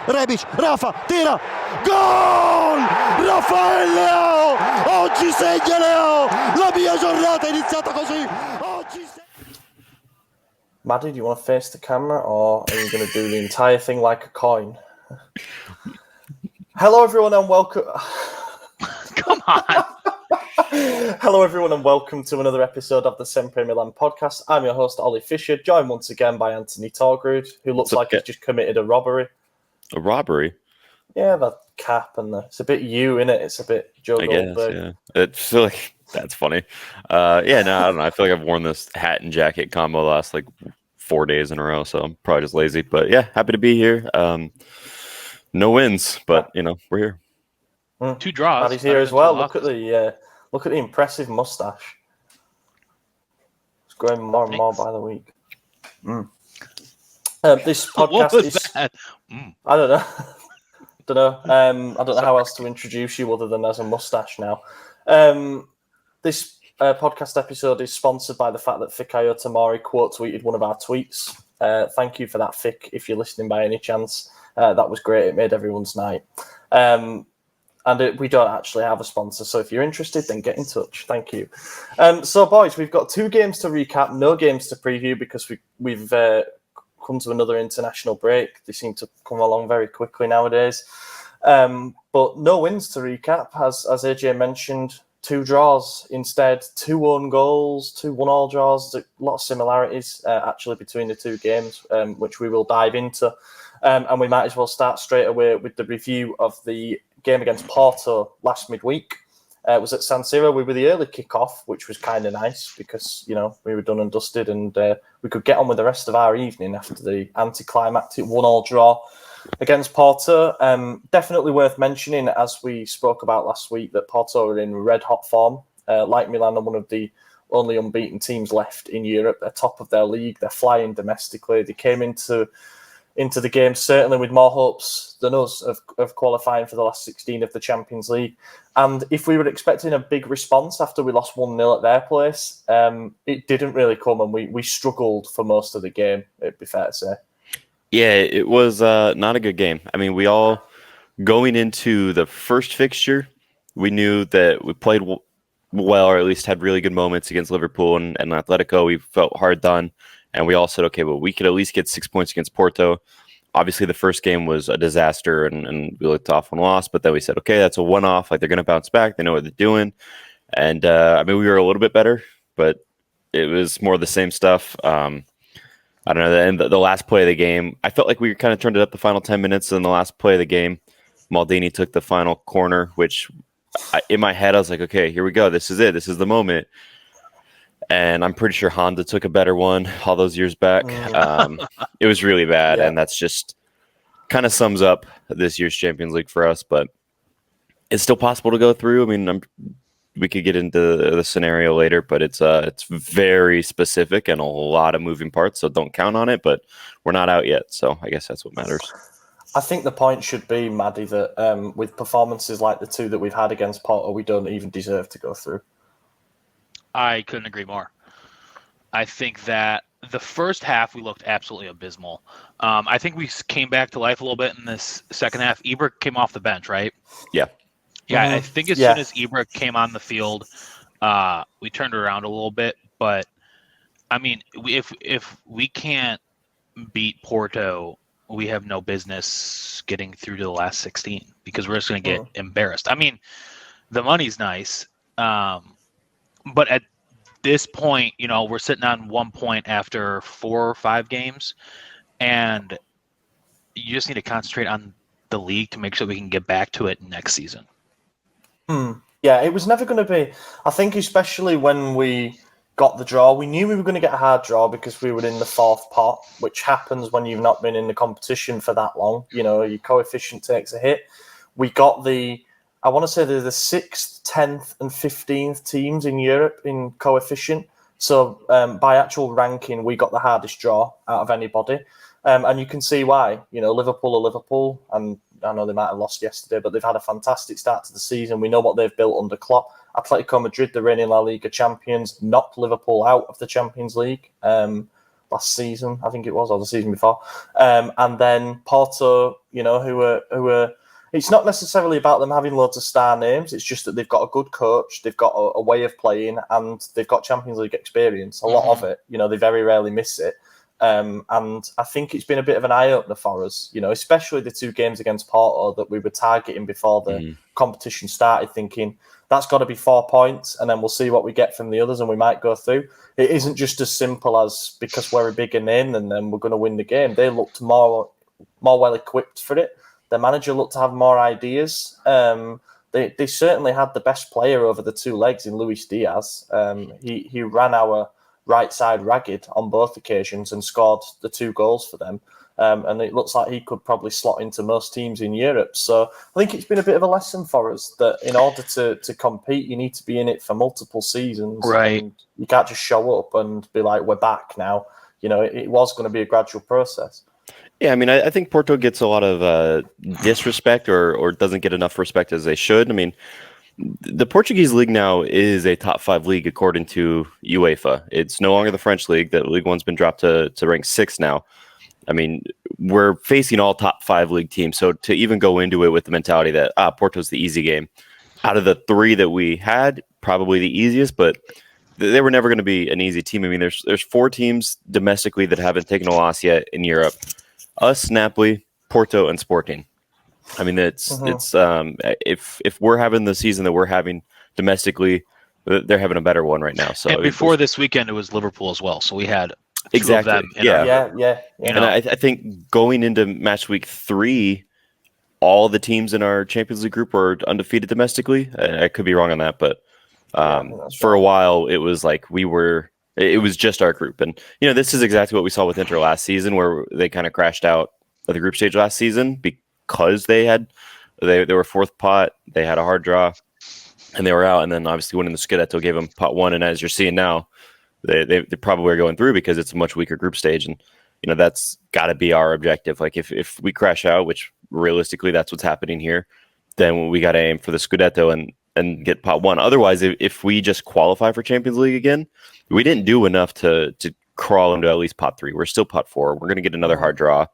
Rebic, Rafa, tira, gol! Rafael Leao! Oggi segna Leo! La mia giornata è iniziata così! Maddie, do you want to face the camera, or are you going to do the entire thing like a coin? Hello, everyone, and welcome... Come on! Hello, everyone, and welcome to another episode of the SempreMilan podcast. I'm your host, Ollie Fisher, joined once again by Anthony Torgrud, who looks like he's just committed a robbery. A robbery? Yeah, the cap and it's a bit you, innit? It's a bit Joe Goldberg. Yeah. I feel like that's funny. I don't know. I feel like I've worn this hat and jacket combo the last 4 days in a row, so I'm probably just lazy. But yeah, happy to be here. No wins, but we're here. 2 draws. Maddie's here as well. Look at the impressive mustache. It's growing more and more by the week. This podcast what was is. that? I don't know. I don't know how else to introduce you other than as a mustache now. This podcast episode is sponsored by the fact that Fikayo Tamari quote tweeted one of our tweets. Thank you for that, Fik, if you're listening by any chance. That was great. It made everyone's night. We don't actually have a sponsor, so if you're interested, then get in touch. Thank you. So, boys, we've got 2 games to recap, no games to preview because we've come to another international break. They seem to come along very quickly nowadays. But no wins to recap, as AJ mentioned. 2 draws instead, 2 own goals, 2 1-all draws. There's a lot of similarities actually between the 2 games, which we will dive into. And we might as well start straight away with the review of the game against Porto last midweek. It was at San Siro. We were the early kickoff, which was kind of nice because, we were done and dusted and we could get on with the rest of our evening after the anticlimactic 1-all draw against Porto. Definitely worth mentioning, as we spoke about last week, that Porto are in red-hot form. Like Milan are one of the only unbeaten teams left in Europe. They're top of their league. They're flying domestically. They came into the game certainly with more hopes than us of qualifying for the last 16 of the Champions League. And if we were expecting a big response after we lost 1-0 at their place, it didn't really come, and we struggled for most of the game, it'd be fair to say. Yeah, it was not a good game. I mean, we all, going into the first fixture, we knew that we played well, or at least had really good moments against Liverpool and Atletico. We felt hard done. And we all said, okay, well, we could at least get 6 points against Porto. Obviously, the first game was a disaster, and we looked off and lost. But then we said, okay, that's a one-off. They're going to bounce back. They know what they're doing. And, we were a little bit better, but it was more of the same stuff. I don't know. And the last play of the game, I felt like we kind of turned it up the final 10 minutes. And the last play of the game, Maldini took the final corner, which in my head, I was like, okay, here we go. This is it. This is the moment. And I'm pretty sure Honda took a better one all those years back. It was really bad, and that's just kind of sums up this year's Champions League for us. But it's still possible to go through. I mean, we could get into the scenario later, but it's very specific and a lot of moving parts, so don't count on it. But we're not out yet, so I guess that's what matters. I think the point should be, Maddie, that with performances like the 2 that we've had against Porto, we don't even deserve to go through. I couldn't agree more. I think that the first half we looked absolutely abysmal. I think we came back to life a little bit in this second half. Ibra came off the bench, right? Yeah. Yeah, I think as soon as Ibra came on the field, we turned it around a little bit. But, I mean, if we can't beat Porto, we have no business getting through to the last 16 because we're just going to get embarrassed. I mean, the money's nice. But at this point, we're sitting on 1 point after 4 or 5 games, and you just need to concentrate on the league to make sure we can get back to it next season. Yeah, it was never going to be. I think especially when we got the draw, we knew we were going to get a hard draw because we were in the 4th pot, which happens when you've not been in the competition for that long. Your coefficient takes a hit. We got I want to say they're the 6th, 10th, and 15th teams in Europe in coefficient. So by actual ranking, we got the hardest draw out of anybody. And you can see why. Liverpool are Liverpool, and I know they might have lost yesterday, but they've had a fantastic start to the season. We know what they've built under Klopp. Atletico Madrid, the reigning La Liga champions, knocked Liverpool out of the Champions League. last season, I think it was, or the season before. And then Porto, who were. It's not necessarily about them having loads of star names. It's just that they've got a good coach, they've got a way of playing, and they've got Champions League experience. A lot of it, they very rarely miss it. And I think it's been a bit of an eye-opener for us, especially the 2 games against Porto that we were targeting before the competition started, thinking that's got to be 4 points, and then we'll see what we get from the others, and we might go through. It isn't just as simple as because we're a bigger name than them, we're going to win the game. They looked more well-equipped for it. The manager looked to have more ideas. They certainly had the best player over the 2 legs in Luis Diaz. He ran our right side ragged on both occasions and scored the 2 goals for them. And it looks like he could probably slot into most teams in Europe. So I think it's been a bit of a lesson for us that in order to compete, you need to be in it for multiple seasons. Right. And you can't just show up and be like, we're back now. It was going to be a gradual process. Yeah, I mean, I think Porto gets a lot of disrespect or doesn't get enough respect as they should. I mean, the Portuguese league now is a top 5 league according to UEFA. It's no longer the French league. That League One's been dropped to rank 6 now. I mean, we're facing all top 5 league teams. So to even go into it with the mentality that Porto's the easy game, out of the 3 that we had, probably the easiest, but they were never going to be an easy team. I mean, there's 4 teams domestically that haven't taken a loss yet in Europe. Us, Napoli, Porto, and Sporting. I mean, it's if we're having the season that we're having domestically, they're having a better one right now. So and before this weekend, it was Liverpool as well. So we had exactly of them yeah. And I think going into match week 3, all the teams in our Champions League group were undefeated domestically. I could be wrong on that, but for a while it was like it was just our group. And, this is exactly what we saw with Inter last season, where they kind of crashed out of the group stage last season because they were 4th pot, they had a hard draw, and they were out. And then obviously winning the Scudetto gave them pot 1. And as you're seeing now, they probably are going through because it's a much weaker group stage. And, that's got to be our objective. Like if we crash out, which realistically that's what's happening here, then we got to aim for the Scudetto and get pot 1. Otherwise, if we just qualify for Champions League again, we didn't do enough to crawl into at least pot 3. We're still pot 4. We're going to get another hard draw.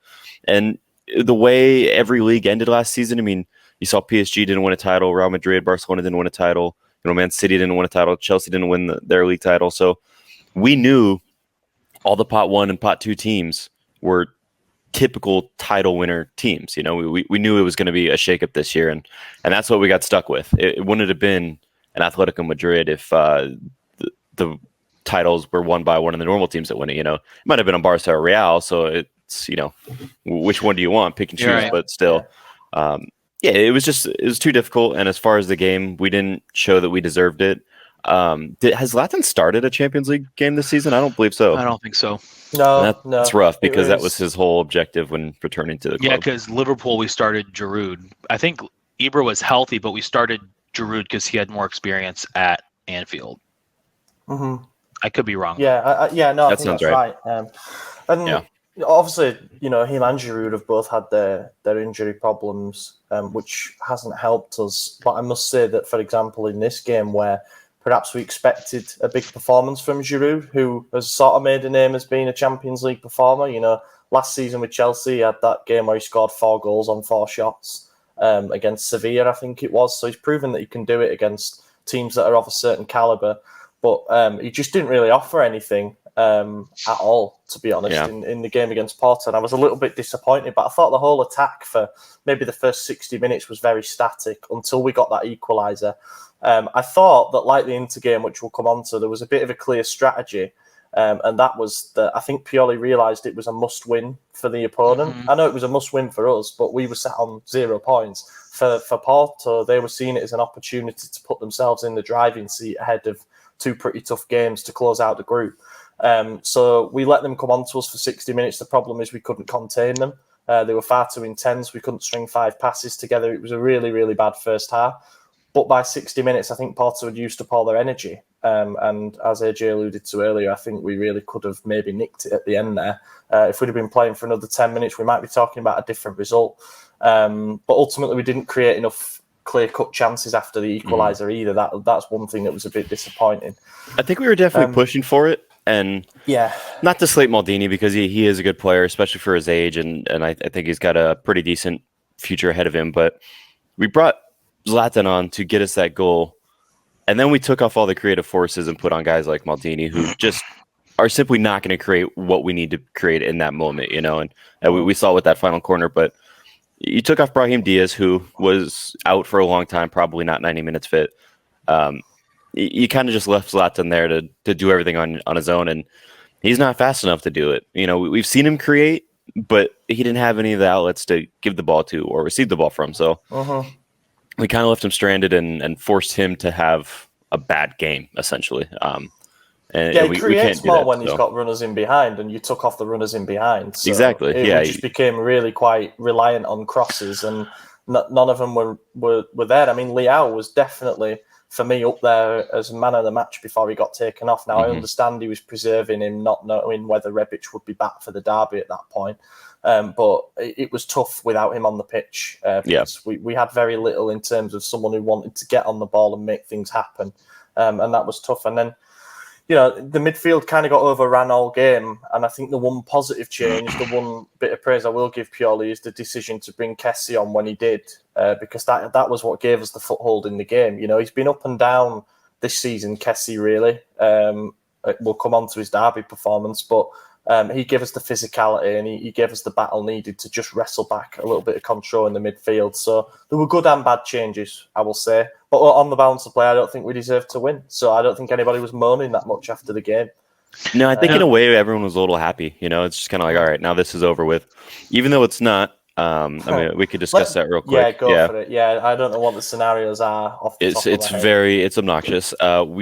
And the way every league ended last season, I mean, you saw PSG didn't win a title, Real Madrid, Barcelona didn't win a title, Man City didn't win a title, Chelsea didn't win their league title. So we knew all the pot 1 and pot 2 teams were typical title winner teams. We knew it was going to be a shakeup this year, and that's what we got stuck with. It wouldn't have been an Atletico Madrid if the titles were won by one of the normal teams that win it. It might have been a Barca or Real, so it's which one do you want? Pick and choose. Right. But still, it was too difficult. And as far as the game, we didn't show that we deserved it. Has Zlatan started a Champions League game this season? I don't believe so. I don't think so. No, that's rough because that was his whole objective when returning to the club. Yeah, because Liverpool, we started Giroud. I think Ibra was healthy, but we started Giroud because he had more experience at Anfield. Mm-hmm. I could be wrong. Yeah, I think that's right. And obviously, him and Giroud have both had their injury problems, which hasn't helped us. But I must say that, for example, in this game where perhaps we expected a big performance from Giroud, who has sort of made a name as being a Champions League performer. Last season with Chelsea, he had that game where he scored 4 goals on 4 shots against Sevilla, I think it was. So he's proven that he can do it against teams that are of a certain calibre. But he just didn't really offer anything at all, to be honest, in the game against Porto. And I was a little bit disappointed, but I thought the whole attack for maybe the first 60 minutes was very static until we got that equaliser. I thought that, like the Inter game, which we'll come on to, there was a bit of a clear strategy. And that was that I think Pioli realised it was a must-win for the opponent. Mm-hmm. I know it was a must-win for us, but we were sat on 0 points. For Porto, they were seeing it as an opportunity to put themselves in the driving seat ahead of 2 pretty tough games to close out the group. So we let them come on to us for 60 minutes. The problem is we couldn't contain them. They were far too intense. We couldn't string 5 passes together. It was a really, really bad first half. But by 60 minutes, I think Porto had used up all their energy. And as AJ alluded to earlier, I think we really could have maybe nicked it at the end there. If we'd have been playing for another 10 minutes, we might be talking about a different result. But ultimately, we didn't create enough clear-cut chances after the equaliser either. That's one thing that was a bit disappointing. I think we were definitely pushing for it. And Yeah. not to slate Maldini because he is a good player, especially for his age, and I think he's got a pretty decent future ahead of him. But we brought Zlatan on to get us that goal, and then we took off all the creative forces and put on guys like Maldini who just are simply not going to create what we need to create in that moment, And we saw it with that final corner, but you took off Brahim Diaz, who was out for a long time, probably not 90 minutes fit. You kind of just left Zlatan there to do everything on his own, and he's not fast enough to do it. We've seen him create, but he didn't have any of the outlets to give the ball to or receive the ball from. So we kind of left him stranded and forced him to have a bad game, essentially. And he creates more when he's got runners in behind, and you took off the runners in behind. So exactly. It just became really quite reliant on crosses, and none of them were there. I mean, Leao was definitely, for me, up there as man of the match before he got taken off. Now, I understand he was preserving him, not knowing whether Rebic would be back for the derby at that point. But it was tough without him on the pitch. Because we had very little in terms of someone who wanted to get on the ball and make things happen. And that was tough. And then, the midfield kind of got overran all game. And I think the one positive change, the one bit of praise I will give Pioli is the decision to bring Kessie on when he did, because that was what gave us the foothold in the game. He's been up and down this season, Kessie, really. We'll come on to his derby performance, but he gave us the physicality and he gave us the battle needed to just wrestle back a little bit of control in the midfield. So there were good and bad changes, I will say. But on the balance of play, I don't think we deserved to win. So I don't think anybody was moaning that much after the game. No, I think in a way everyone was a little happy. It's just kind of like, all right, now this is over with. Even though it's not, I mean, we could discuss that real quick. Yeah, go for it. Yeah, I don't know what the scenarios are off the top of my head. It's obnoxious.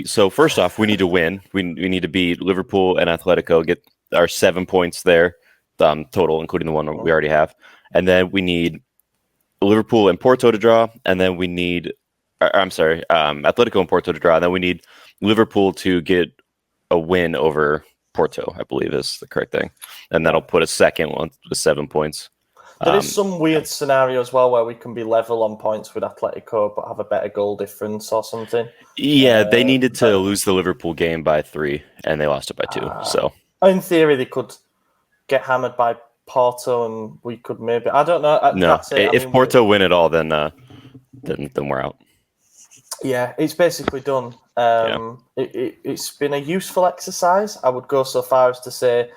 So first off, we need to win. We need to beat Liverpool and Atletico, get our 7 points there, total, including the one we already have. And then we need Liverpool and Porto to draw, and then we need Atletico and Porto to draw, and then we need Liverpool to get a win over Porto, I believe is the correct thing. And that'll put us second with 7 points. There is some weird scenario as well where we can be level on points with Atletico but have a better goal difference or something. Yeah, they needed to lose the Liverpool game by 3, and they lost it by 2. So in theory, they could get hammered by Porto, and we could maybe. I don't know. No, if Porto win it all, then we're out. Yeah, it's basically done. It's been a useful exercise. I would go so far as to say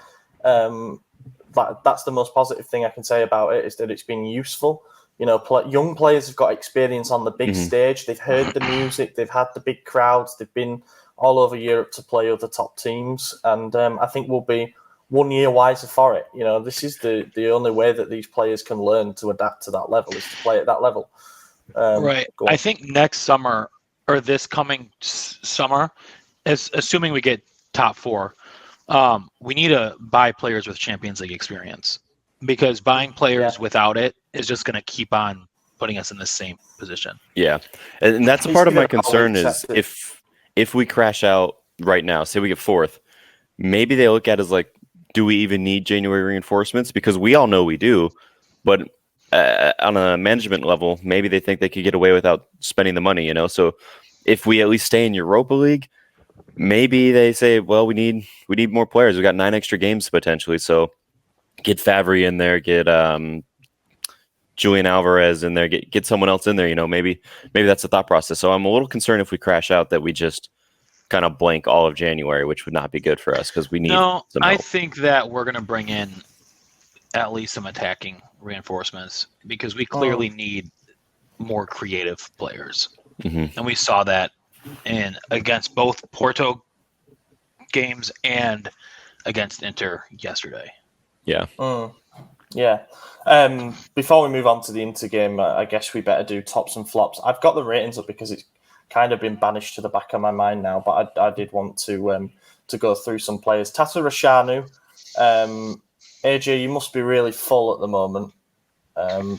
that's the most positive thing I can say about it, is that it's been useful. Young players have got experience on the big stage. They've heard the music. They've had the big crowds. They've been all over Europe to play other top teams. And I think we'll be 1 year wiser for it. This is the only way that these players can learn to adapt to that level, is to play at that level. Right. I think next summer, or this coming summer, assuming we get top 4, we need to buy players with Champions League experience, because buying players without it is just going to keep on putting us in the same position. Yeah. And that's a part of my concern is if we crash out right now, say we get 4th, maybe they look at it as like, do we even need January reinforcements? Because we all know we do, but on a management level, maybe they think they could get away without spending the money, So if we at least stay in Europa League, maybe they say, well, we need more players. We got 9 extra games potentially, so get Favre in there, get Julian Alvarez in there, get someone else in there. Maybe that's the thought process. So I'm a little concerned if we crash out that we just kind of blank all of January, which would not be good for us because we need. No, some I help. think that we're going to bring in at least some attacking reinforcements, because we clearly need more creative players, and we saw that against both Porto games and against Inter yesterday. Yeah. Yeah. Before we move on to the Inter game, I guess we better do tops and flops. I've got the ratings up because it's kind of been banished to the back of my mind now, but I did want to go through some players. Tata Rashanu, AJ, you must be really full at the moment,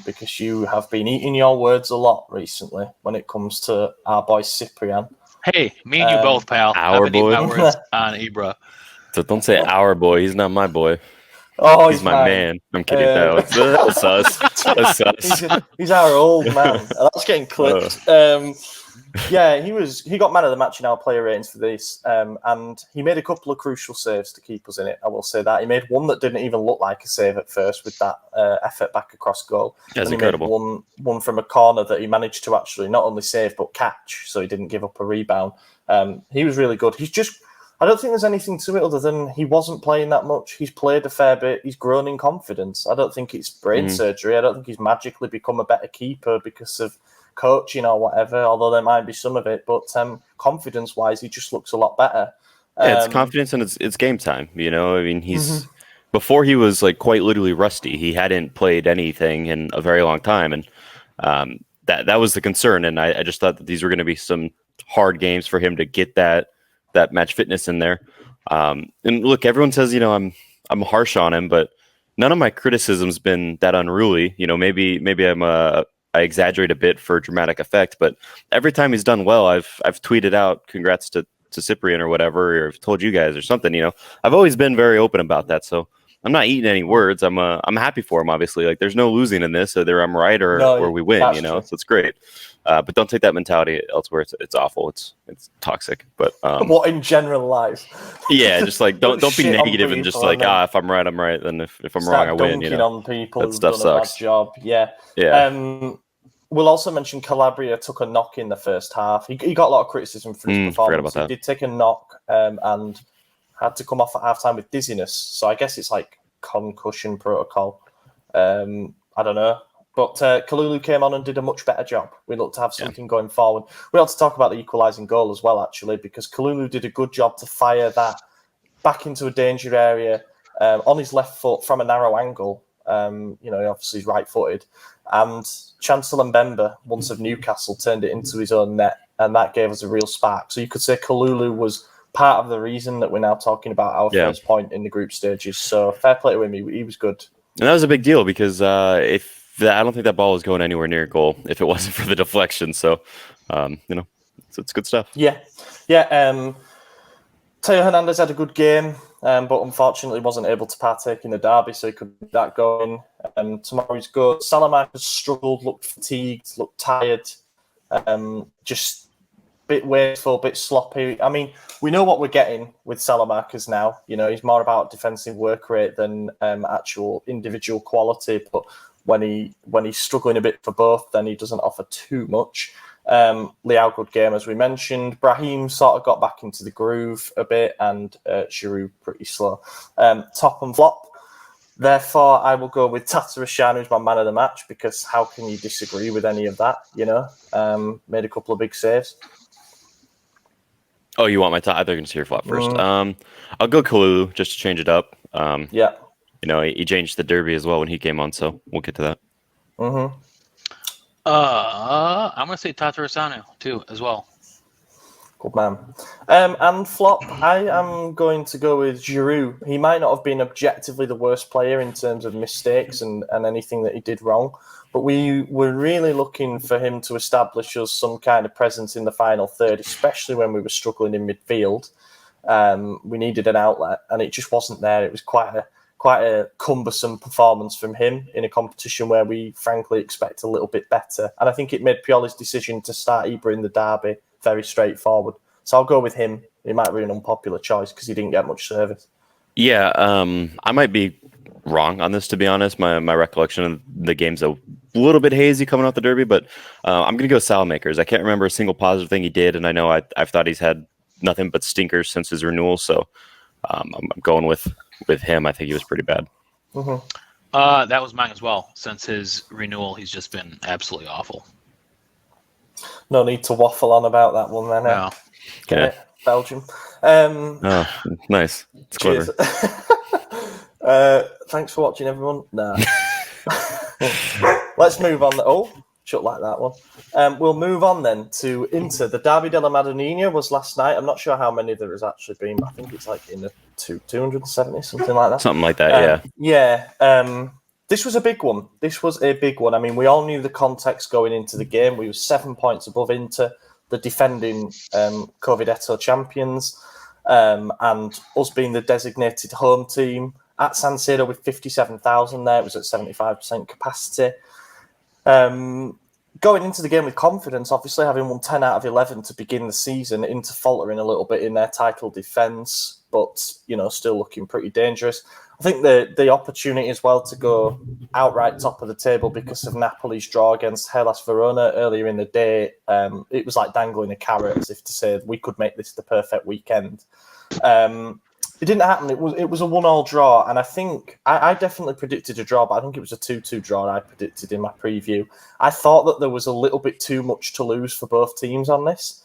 because you have been eating your words a lot recently when it comes to our boy Cyprian. Hey, me and you both, pal. Our boy. My words on Ibra. So don't say our boy. He's not my boy. Oh, he's my man. I'm kidding. No, that's sus. That's sus. He's our old man. That's getting clipped. Yeah, he got man of the match in our player ratings for this, and he made a couple of crucial saves to keep us in it. I will say that he made one that didn't even look like a save at first with that effort back across goal. That's and he incredible. made one from a corner that he managed to actually not only save but catch, so he didn't give up a rebound. He was really good. I don't think there's anything to it other than he wasn't playing that much. He's played a fair bit. He's grown in confidence. I don't think it's brain surgery. I don't think he's magically become a better keeper because of coaching or whatever, although there might be some of it. But confidence-wise, he just looks a lot better. Yeah, it's confidence and it's game time. You know, I mean, he's before he was like quite literally rusty. He hadn't played anything in a very long time, and that was the concern. And I just thought that these were going to be some hard games for him to get that match fitness in there. And look, everyone says, you know, I'm harsh on him, but none of my criticism's been that unruly. You know, maybe I exaggerate a bit for dramatic effect, but every time he's done well, I've tweeted out congrats to Cyprian or whatever, or I've told you guys or something. You know, I've always been very open about that, so I'm not eating any words. I'm happy for him. Obviously, like there's no losing in this. Either I'm right or we win. You know, so it's great. But don't take that mentality elsewhere. It's awful. It's toxic. But what in general life? Yeah, just like don't be negative and just like if I'm right, I'm right. Then if I'm wrong, I win. You know, on people that who've stuff done sucks. a bad job. Yeah. Yeah. We'll also mention Calabria took a knock in the first half. He got a lot of criticism for his performance. He did take a knock and had to come off at halftime with dizziness. So I guess it's like concussion protocol. I don't know. But Kalulu came on and did a much better job. We look to have something going forward. We ought to talk about the equalising goal as well, actually, because Kalulu did a good job to fire that back into a danger area on his left foot from a narrow angle. You know, obviously he's right-footed. And Chancellor Mbemba, once of Newcastle, turned it into his own net, and that gave us a real spark. So you could say Kalulu was part of the reason that we're now talking about our first point in the group stages. So fair play to him. He was good. And that was a big deal because I don't think that ball was going anywhere near goal if it wasn't for the deflection. So, you know, it's good stuff. Yeah. Teo Hernandez had a good game, but unfortunately wasn't able to partake in the derby, so he couldn't get that going. Tomorrow he's good. Salamanca has struggled, looked fatigued, looked tired, just a bit wasteful, a bit sloppy. I mean, we know what we're getting with Salamanca's now. You know, he's more about defensive work rate than actual individual quality, but when he's struggling a bit for both, then he doesn't offer too much. Leao, good game, as we mentioned. Brahim sort of got back into the groove a bit, and Giroud pretty slow. Top and flop. Therefore, I will go with Tatarusanu, who's my man of the match, because how can you disagree with any of that, you know? Made a couple of big saves. Oh, you want my top? I thought you were going to say your flop first. I'll go Kalulu just to change it up. Yeah. You know, he changed the derby as well when he came on, so we'll get to that. Mm-hmm. I'm going to say Tatarusanu, too, as well. Good man. And flop, I am going to go with Giroud. He might not have been objectively the worst player in terms of mistakes and anything that he did wrong, but we were really looking for him to establish us some kind of presence in the final third, especially when we were struggling in midfield. We needed an outlet, and it just wasn't there. It was quite a cumbersome performance from him in a competition where we frankly expect a little bit better. And I think it made Pioli's decision to start Ibra in the derby very straightforward. So I'll go with him. He might be an unpopular choice because he didn't get much service. Yeah, I might be wrong on this, to be honest. My recollection of the game's a little bit hazy coming off the derby, but I'm going to go Salamakers. I can't remember a single positive thing he did, and I know I've thought he's had nothing but stinkers since his renewal, so I'm going with him. I think he was pretty bad. Mm-hmm. That was mine as well. Since his renewal, he's just been absolutely awful. No need to waffle on about that one then. No. Okay, Belgium. Oh, nice. It's cheers. clever. Thanks for watching, everyone. Nah. Let's move on. Oh, shut like that one. We'll move on then to Inter. The Derby della Madonnina was last night. I'm not sure how many there has actually been, but I think it's like in the 270, something like that. Something like that, yeah. Yeah. This was a big one. I mean, we all knew the context going into the game. We were 7 points above Inter, the defending Covidetto champions, and us being the designated home team at San Siro with 57,000 there. It was at 75% capacity. going into the game with confidence, obviously having won 10 out of 11 to begin the season, Inter faltering a little bit in their title defence, but, still looking pretty dangerous. I think the opportunity as well to go outright top of the table because of Napoli's draw against Hellas Verona earlier in the day, it was like dangling a carrot, as if to say we could make this the perfect weekend. It didn't happen. It was a 1-1 draw, and I think I definitely predicted a draw, but I think it was a 2-2 draw I predicted in my preview. I thought that there was a little bit too much to lose for both teams on this,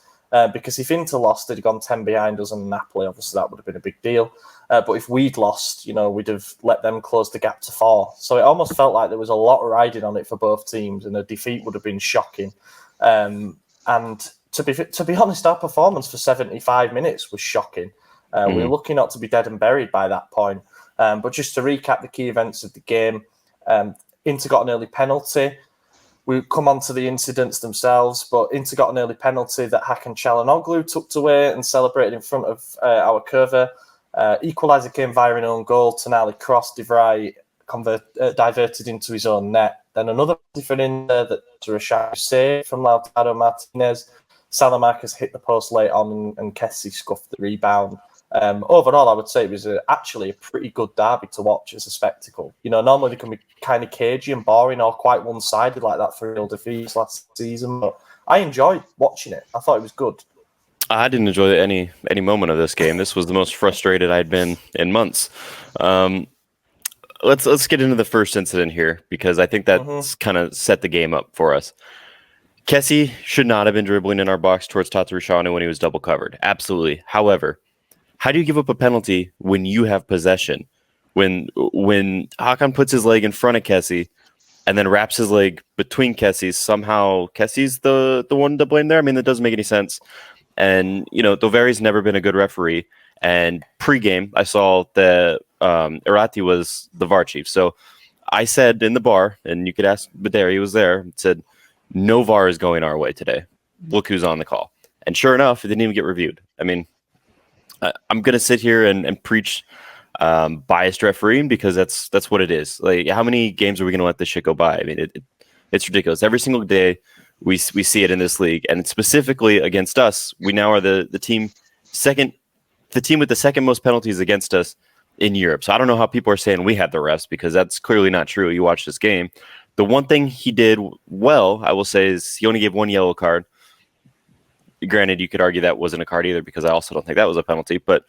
because if Inter lost, they'd have gone 10 behind us, and Napoli, obviously, that would have been a big deal. But if we'd lost, we'd have let them close the gap to 4. So it almost felt like there was a lot riding on it for both teams, and a defeat would have been shocking. And to be honest, our performance for 75 minutes was shocking. We were lucky not to be dead and buried by that point. But just to recap the key events of the game, Inter got an early penalty. We'll come on to the incidents themselves, but Inter got an early penalty that Hakan Çalhanoğlu tucked away and celebrated in front of our curver. Equaliser came via an own goal. Tonali crossed, De Vrij diverted into his own net. Then another different in there that Rashad saved from Lautaro Martinez. Salamakers hit the post late on and Kessie scuffed the rebound. Overall, I would say it was actually a pretty good derby to watch as a spectacle. Normally they can be kind of cagey and boring or quite one-sided like that for real defeats last season, but I enjoyed watching it. I thought it was good. I didn't enjoy any moment of this game. This was the most frustrated I'd been in months. Let's get into the first incident here, because I think that's kind of set the game up for us. Kessie should not have been dribbling in our box towards Tatarusanu when he was double covered. Absolutely. However, how do you give up a penalty when you have possession? When Hakan puts his leg in front of Kessie and then wraps his leg between Kessie's, somehow Kessie's the one to blame there? I mean, that doesn't make any sense. And, Doveri's never been a good referee. And pre-game, I saw that Irati was the VAR chief. So I said in the bar, and you could ask Baderi, he was there, said, no VAR is going our way today. Look who's on the call. And sure enough, it didn't even get reviewed. I mean, I'm going to sit here and preach biased refereeing, because that's what it is. Like, how many games are we going to let this shit go by? I mean, it's ridiculous. Every single day we see it in this league, and specifically against us, we now are the team with the second most penalties against us in Europe. So I don't know how people are saying we had the refs, because that's clearly not true. You watch this game. The one thing he did well, I will say, is he only gave one yellow card. Granted, you could argue that wasn't a card either, because I also don't think that was a penalty, but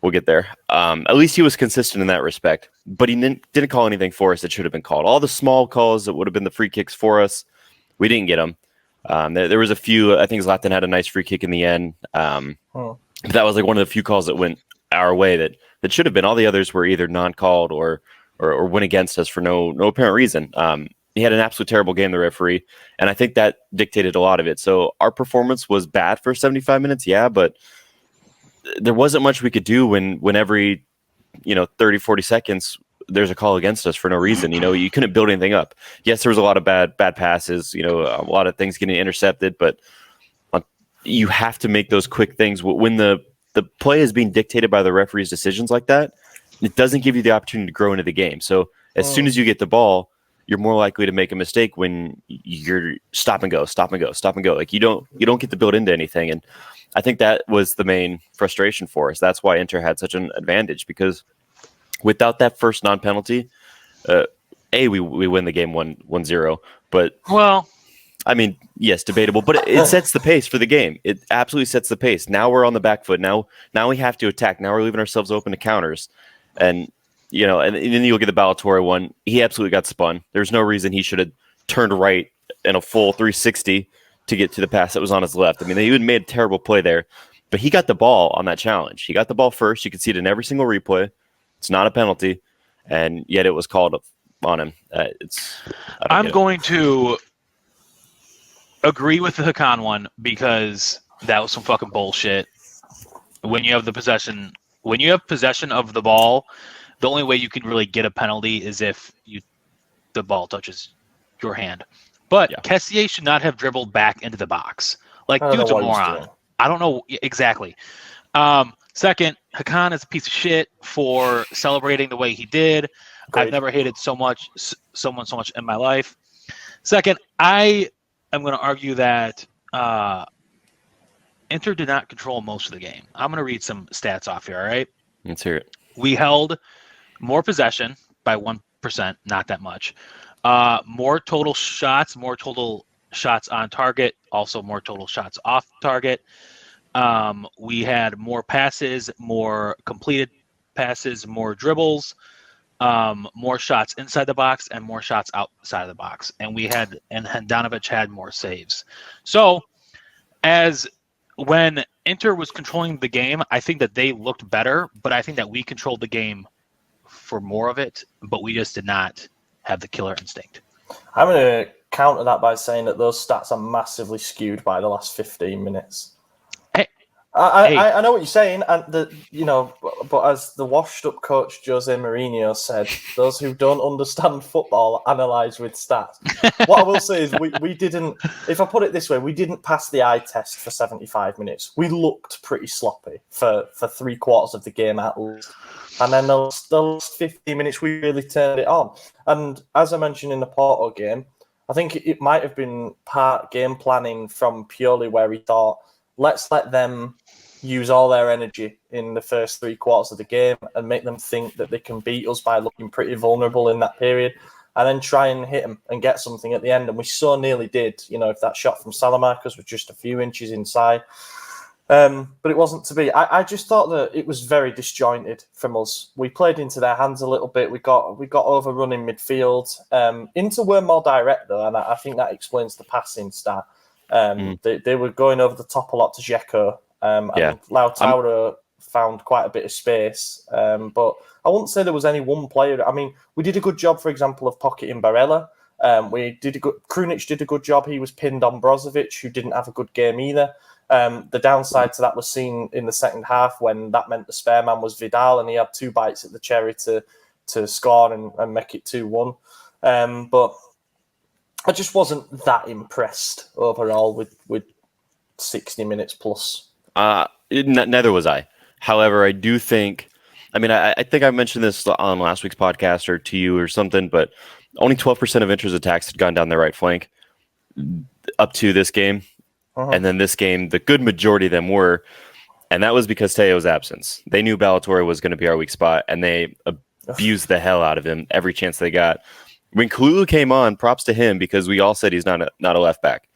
we'll get there. At least he was consistent in that respect, but he didn't call anything for us that should have been called. All the small calls that would have been the free kicks for us, we didn't get them. There was a few. I think Zlatan had a nice free kick in the end. That was like one of the few calls that went our way that should have been. All the others were either non-called or went against us for no apparent reason. He had an absolute terrible game, the referee, and I think that dictated a lot of it. So our performance was bad for 75 minutes, yeah, but there wasn't much we could do when every 30, 40 seconds there's a call against us for no reason. You couldn't build anything up. Yes, there was a lot of bad passes, a lot of things getting intercepted, but you have to make those quick things. When the play is being dictated by the referee's decisions like that, it doesn't give you the opportunity to grow into the game. So as soon as you get the ball, you're more likely to make a mistake when you're stop and go. Like you don't get to build into anything. And I think that was the main frustration for us. That's why Inter had such an advantage, because without that first non-penalty, we win the game 1-0. But I mean, yes, debatable, but it sets the pace for the game. It absolutely sets the pace. Now we're on the back foot. Now we have to attack. Now we're leaving ourselves open to counters. And and then you'll get the Ballatore one. He absolutely got spun. There's no reason he should have turned right in a full 360 to get to the pass that was on his left. I mean, he even made a terrible play there, but he got the ball on that challenge. He got the ball first. You can see it in every single replay. It's not a penalty, and yet it was called on him. I'm going to agree with the Hakan one, because that was some fucking bullshit. When you have possession of the ball, the only way you can really get a penalty is if the ball touches your hand. But Kessié should not have dribbled back into the box. Like, dude's a moron. I don't know exactly. Second, Hakan is a piece of shit for celebrating the way he did. Great. I've never hated someone so much in my life. Second, I am going to argue that Inter did not control most of the game. I'm going to read some stats off here, all right? Let's hear it. We held more possession by 1%, not that much. More total shots on target, also more total shots off target. We had more passes, more completed passes, more dribbles, more shots inside the box, and more shots outside of the box. And Handanovic had more saves. So, when Inter was controlling the game, I think that they looked better, but I think that we controlled the game for more of it, but we just did not have the killer instinct. I'm going to counter that by saying that those stats are massively skewed by the last 15 minutes. I know what you're saying, and but as the washed-up coach Jose Mourinho said, those who don't understand football analyse with stats. What I will say is we didn't. If I put it this way, we didn't pass the eye test for 75 minutes. We looked pretty sloppy for 3/4 of the game at least, and then the last 15 minutes we really turned it on. And as I mentioned in the Porto game, I think it might have been part game planning from Pioli where he thought, let's let them use all their energy in the first 3/4 of the game and make them think that they can beat us by looking pretty vulnerable in that period, and then try and hit them and get something at the end. And we so nearly did, if that shot from Salamanca was just a few inches inside. But it wasn't to be. I just thought that it was very disjointed from us. We played into their hands a little bit. We got overrun in midfield. Inter were more direct though, and I think that explains the passing stat. They were going over the top a lot to Dzeko. And Lautaro found quite a bit of space. But I wouldn't say there was any one player. I mean, we did a good job, for example, of pocketing Barella. Krunic did a good job. He was pinned on Brozovic, who didn't have a good game either. The downside to that was seen in the second half when that meant the spare man was Vidal, and he had 2 bites at the cherry to score and make it 2-1. But I just wasn't that impressed overall with 60 minutes plus. Neither was I. However, I do think, I think I mentioned this on last week's podcast or to you or something, but only 12% of Inter's attacks had gone down their right flank up to this game. Uh-huh. And then this game, the good majority of them were, and that was because Teo's absence. They knew Ballatore was going to be our weak spot, and they abused the hell out of him every chance they got. When Kalulu came on, props to him, because we all said he's not a left back.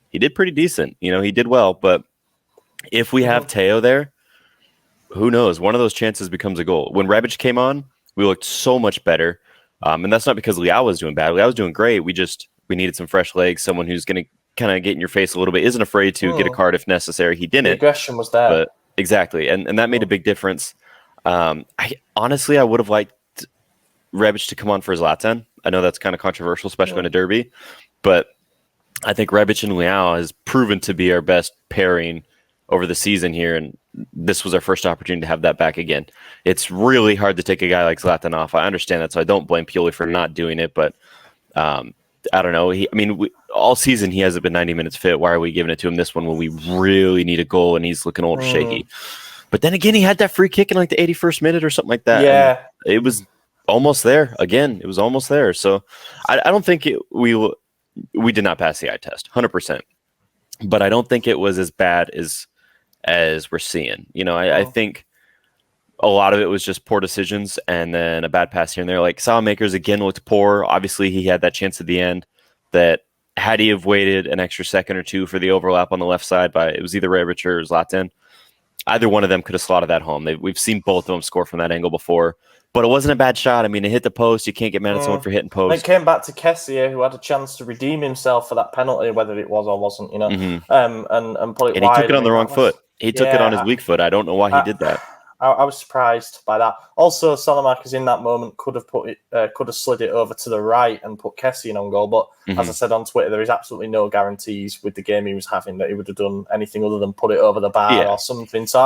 He did pretty decent. He did well, but if we have Teo there, who knows? One of those chances becomes a goal. When Rebic came on, we looked so much better. And that's not because Leao was doing bad. Leao was doing great. We needed some fresh legs, someone who's going to kind of get in your face a little bit, isn't afraid to get a card if necessary. He didn't. The aggression was there. But exactly. And that made a big difference. I would have liked Rebic to come on for Zlatan. I know that's kind of controversial, especially in a derby. But I think Rebic and Leao has proven to be our best pairing over the season here, and this was our first opportunity to have that back again. It's really hard to take a guy like Zlatan off. I understand that, so I don't blame Pioli for not doing it, but I don't know. All season he hasn't been 90 minutes fit. Why are we giving it to him this one when we really need a goal and he's looking a little shaky? But then again, he had that free kick in like the 81st minute or something like that. Yeah. And it was almost there. Again, it was almost there. So I don't think we did not pass the eye test, 100%. But I don't think it was as bad as we're seeing. I think a lot of it was just poor decisions and then a bad pass here and there. Like Salamakers again looked poor. Obviously, he had that chance at the end that had he have waited an extra second or two for the overlap on the left side it was either Rebic or Zlatan, either one of them could have slotted that home. We've seen both of them score from that angle before. But it wasn't a bad shot. It hit the post. You can't get mad at someone for hitting post. It came back to Kessie, who had a chance to redeem himself for that penalty, whether it was or wasn't, and put it and wide. He took it on the wrong foot. He took it on his weak foot. I don't know why he did that. I was surprised by that. Also, Salamanca's in that moment could have slid it over to the right and put Kessie in on goal. But as I said on Twitter, there is absolutely no guarantees with the game he was having that he would have done anything other than put it over the bar or something. So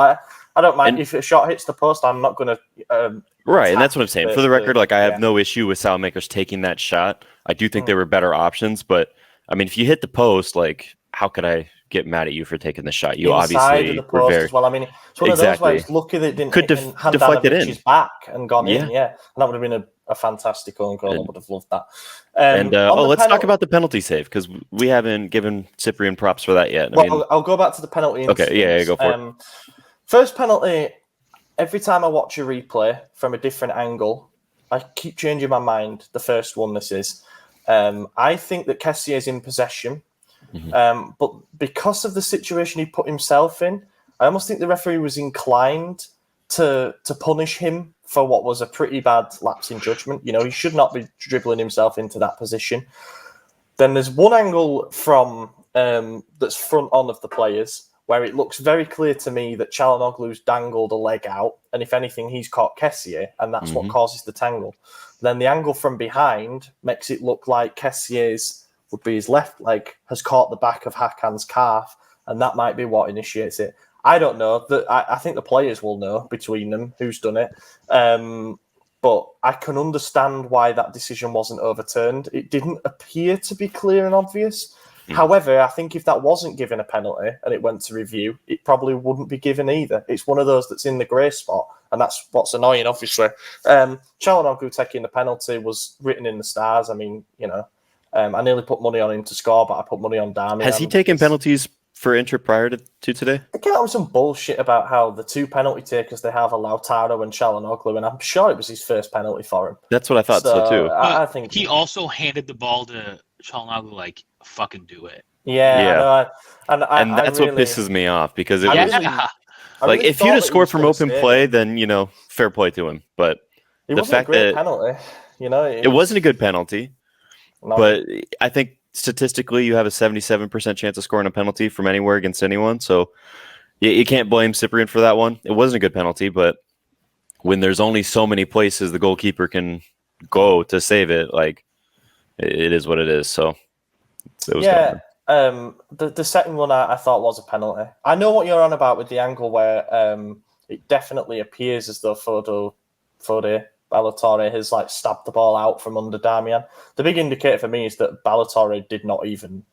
I don't mind if a shot hits the post. I'm not going to. Right, and that's what I'm saying. For the record, I have no issue with Salamakers taking that shot. I do think there were better options, but if you hit the post, how could I get mad at you for taking the shot? You inside obviously of the post were very as well. It's one of those where it's lucky that it didn't could hit deflect it in. back and gone in. Yeah, and that would have been a fantastic own goal. I would have loved that. Let's talk about the penalty save, because we haven't given Cyprian props for that yet. I'll go back to the penalty incidents. Okay, yeah, go for it. First penalty, every time I watch a replay from a different angle, I keep changing my mind. The first one this is. I think that Kessié is in possession, but because of the situation he put himself in, I almost think the referee was inclined to punish him for what was a pretty bad lapse in judgment. You know, he should not be dribbling himself into that position. Then there's one angle from that's front on of the players where it looks very clear to me that Çalhanoğlu's dangled a leg out, and if anything, he's caught Kessié, and that's what causes the tangle. Then the angle from behind makes it look like Kessié's would be his left leg has caught the back of Hakan's calf, and that might be what initiates it. I don't know. I think the players will know between them who's done it. But I can understand why that decision wasn't overturned. It didn't appear to be clear and obvious. However, I think if that wasn't given a penalty and it went to review, it probably wouldn't be given either. It's one of those that's in the grey spot, and that's what's annoying, obviously. Çalhanoğlu taking the penalty was written in the stars. I mean, you know, I nearly put money on him to score, but I put money on Damian. Has he taken penalties for Inter prior to today? They came out with some bullshit about how the two penalty takers they have are Lautaro and Çalhanoğlu, and I'm sure it was his first penalty for him. That's what I thought so too. I think he also handed the ball to Çalhanoğlu like, fucking do it. Yeah. And that's really, what pisses me off, because it I was really, like, if he'd have scored from open save play, it. then, you know, fair play to him. But It the wasn't fact a great that penalty, you know, it wasn't a good penalty, no. but I think statistically you have a 77% chance of scoring a penalty from anywhere against anyone. So you can't blame Cyprian for that one. It wasn't a good penalty, but when there's only so many places the goalkeeper can go to save it, like, it is what it is. So it was the second one I thought was a penalty. I know what you're on about with the angle where it definitely appears as though Fode Ballatore has like stabbed the ball out from under Damian. The big indicator for me is that Ballatore did not even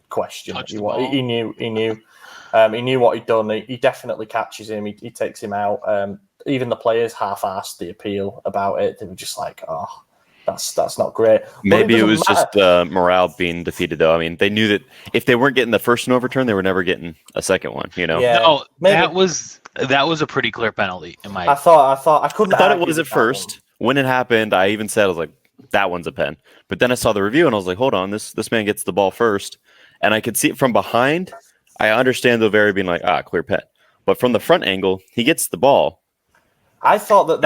question it. He knew. He knew what he'd done. He definitely catches him. He takes him out. Even the players half-assed the appeal about it. They were just like, "Oh, that's not great." Maybe it was just morale being defeated, though. I mean, they knew that if they weren't getting the first one overturned, they were never getting a second one. You know? Yeah, no, that was a pretty clear penalty in my. I thought it was at first. When it happened, I even said, I was like, that one's a pen. But then I saw the review and I was like, hold on, this man gets the ball first. And I could see it from behind. I understand the very being like, clear pen. But from the front angle, he gets the ball. I thought the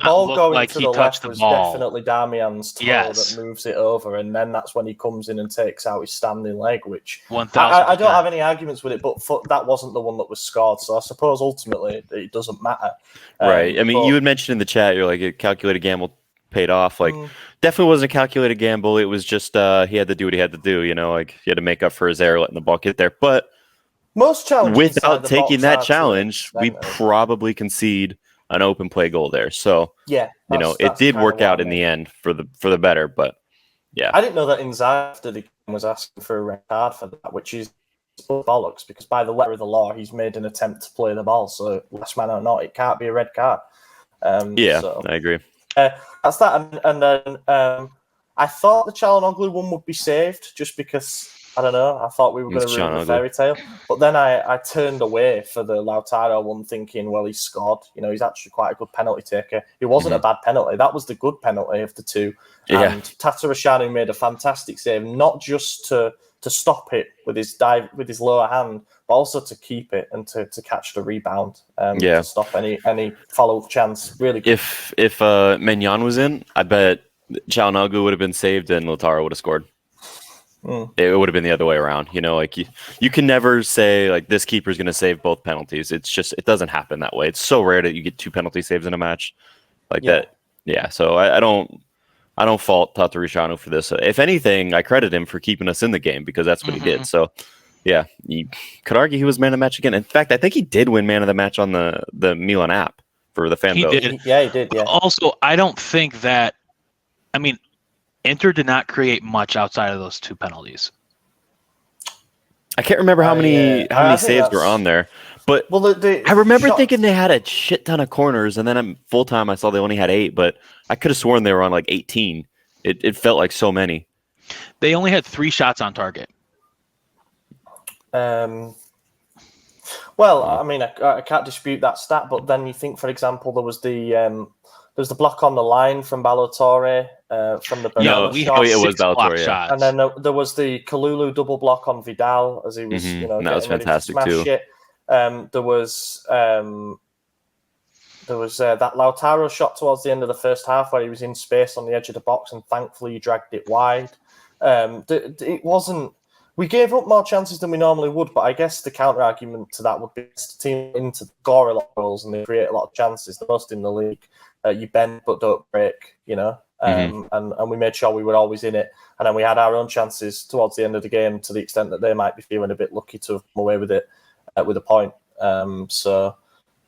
ball going like to the left was definitely Damian's toe that moves it over, and then that's when he comes in and takes out his standing leg, which 1,000%. I don't have any arguments with it, but that wasn't the one that was scored, so I suppose ultimately it doesn't matter. Right. I mean, you had mentioned in the chat, you're like, a calculated gamble paid off. Like, definitely wasn't a calculated gamble. It was just he had to do what he had to do, you know, like he had to make up for his error letting the ball get there. But most challenges without taking that challenge, we probably concede an open play goal there. So you know, it did work out in the end for the better. But yeah, I didn't know that Inzaghi after the game was asking for a red card for that, which is bollocks, because by the letter of the law, he's made an attempt to play the ball. So last man or not, it can't be a red card. I agree. That's that, and then I thought the Çalhanoğlu one would be saved just because. I don't know. I thought we were going to ruin the fairy tale. But then I turned away for the Lautaro one thinking, well, he's scored. You know, he's actually quite a good penalty taker. It wasn't a bad penalty. That was the good penalty of the two. Yeah. And Tatarusanu made a fantastic save, not just to stop it with his dive, with his lower hand, but also to keep it and to catch the rebound. To stop any follow-up chance. Really good. If Maignan was in, I bet Çalhanoğlu would have been saved and Lautaro would have scored. It would have been the other way around. You know, like you can never say like this keeper's going to save both penalties. It's just, it doesn't happen that way. It's so rare that you get two penalty saves in a match like that. Yeah. So I don't fault Tatarusanu for this. If anything, I credit him for keeping us in the game because that's what he did. So yeah, you could argue he was man of the match again. In fact, I think he did win man of the match on the Milan app for the fan vote. Did. Yeah, he did. Yeah. Also, I don't think that, I mean, Inter did not create much outside of those two penalties. I can't remember how many saves were on there, but I remember thinking they had a shit ton of corners, and then full time I saw they only had 8, but I could have sworn they were on like 18. It felt like so many. They only had 3 shots on target. Well, I mean, I can't dispute that stat, but then you think, for example, there was the block on the line from Balotore from the It was Balotore, shots. And then there was the Kalulu double block on Vidal as he was, that was fantastic too. It. There was that Lautaro shot towards the end of the first half where he was in space on the edge of the box, and thankfully he dragged it wide. It wasn't. We gave up more chances than we normally would, but I guess the counter argument to that would be the team into score a lot of goals and they create a lot of chances, the most in the league. You bend but don't break, and we made sure we were always in it. And then we had our own chances towards the end of the game to the extent that they might be feeling a bit lucky to have come away with it with a point.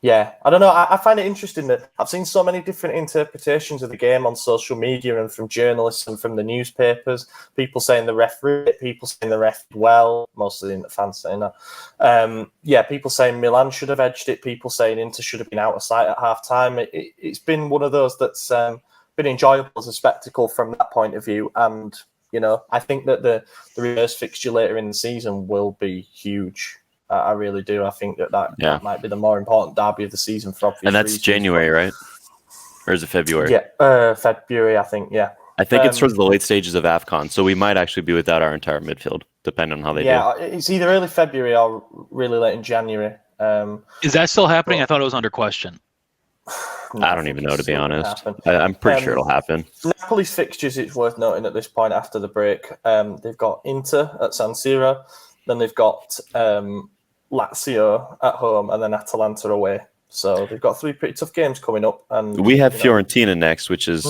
Yeah, I don't know. I find it interesting that I've seen so many different interpretations of the game on social media and from journalists and from the newspapers. People saying the ref rigged it, people saying the ref did well, mostly the fans saying that. People saying Milan should have edged it, people saying Inter should have been out of sight at half-time. It's been one of those that's been enjoyable as a spectacle from that point of view. And, I think that the reverse fixture later in the season will be huge. I really do. I think that might be the more important derby of the season for obvious And that's reasons. January, right? Or is it February? Yeah, February, I think, yeah. I think it's towards the late stages of AFCON, so we might actually be without our entire midfield, depending on how they do. Yeah, it's either early February or really late in January. Is that still happening? I thought it was under question. I don't even know, to be honest. I'm pretty sure it'll happen. Napoli's fixtures, it's worth noting at this point after the break. They've got Inter at San Siro, then they've got Lazio at home, and then Atalanta away. So they've got 3 pretty tough games coming up. And we have Fiorentina next, which is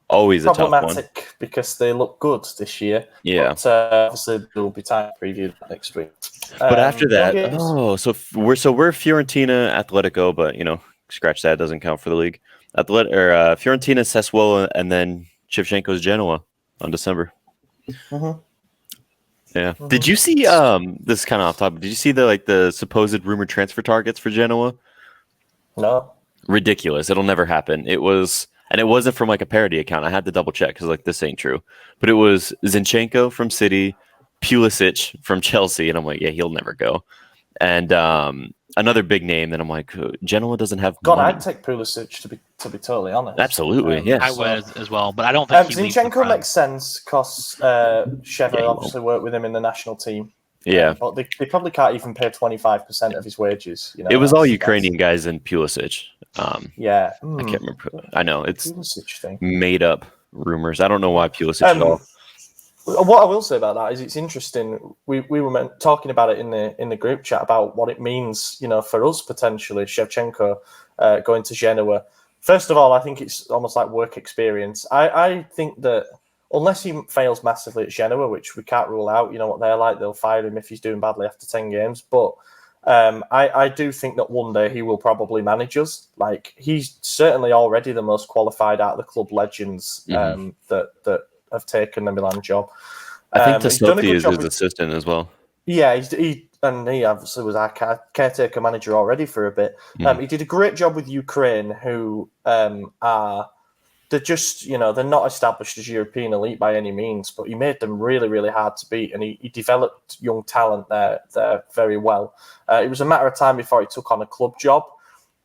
always a tough one. Problematic because they look good this year. Yeah. But obviously there will be time to preview that next week. But after that, so we're Fiorentina, Atletico, but scratch that, doesn't count for the league. Fiorentina, Sassuolo, and then Shevchenko's Genoa on December. Yeah. Did you see this is kind of off topic? Did you see the supposed rumored transfer targets for Genoa? No. Ridiculous. It'll never happen. It wasn't from a parody account. I had to double check because this ain't true. But it was Zinchenko from City, Pulisic from Chelsea, and I'm like, yeah, he'll never go. And another big name that I'm like, Genoa doesn't have money. I'd take Pulisic to be totally honest. Absolutely, yes. I would as well, but I don't think Zinchenko makes sense because Sheva obviously worked with him in the national team. Yeah, but they probably can't even pay 25% of his wages. It was all Ukrainian guys and Pulisic. I can't remember. I know it's Pulisic thing. Made up rumors. I don't know why Pulisic at all. What I will say about that is it's interesting. We were talking about it in the group chat about what it means, for us potentially, Shevchenko going to Genoa. First of all, I think it's almost like work experience. I think that unless he fails massively at Genoa, which we can't rule out, what they're like, they'll fire him if he's doing badly after 10 games. But I do think that one day he will probably manage us. Like, he's certainly already the most qualified out of the club legends that have taken the Milan job. I think Tassotti is his assistant as well. Yeah, he obviously was our caretaker manager already for a bit. He did a great job with Ukraine, who they're just, they're not established as European elite by any means, but he made them really, really hard to beat, and he developed young talent there very well. It was a matter of time before he took on a club job,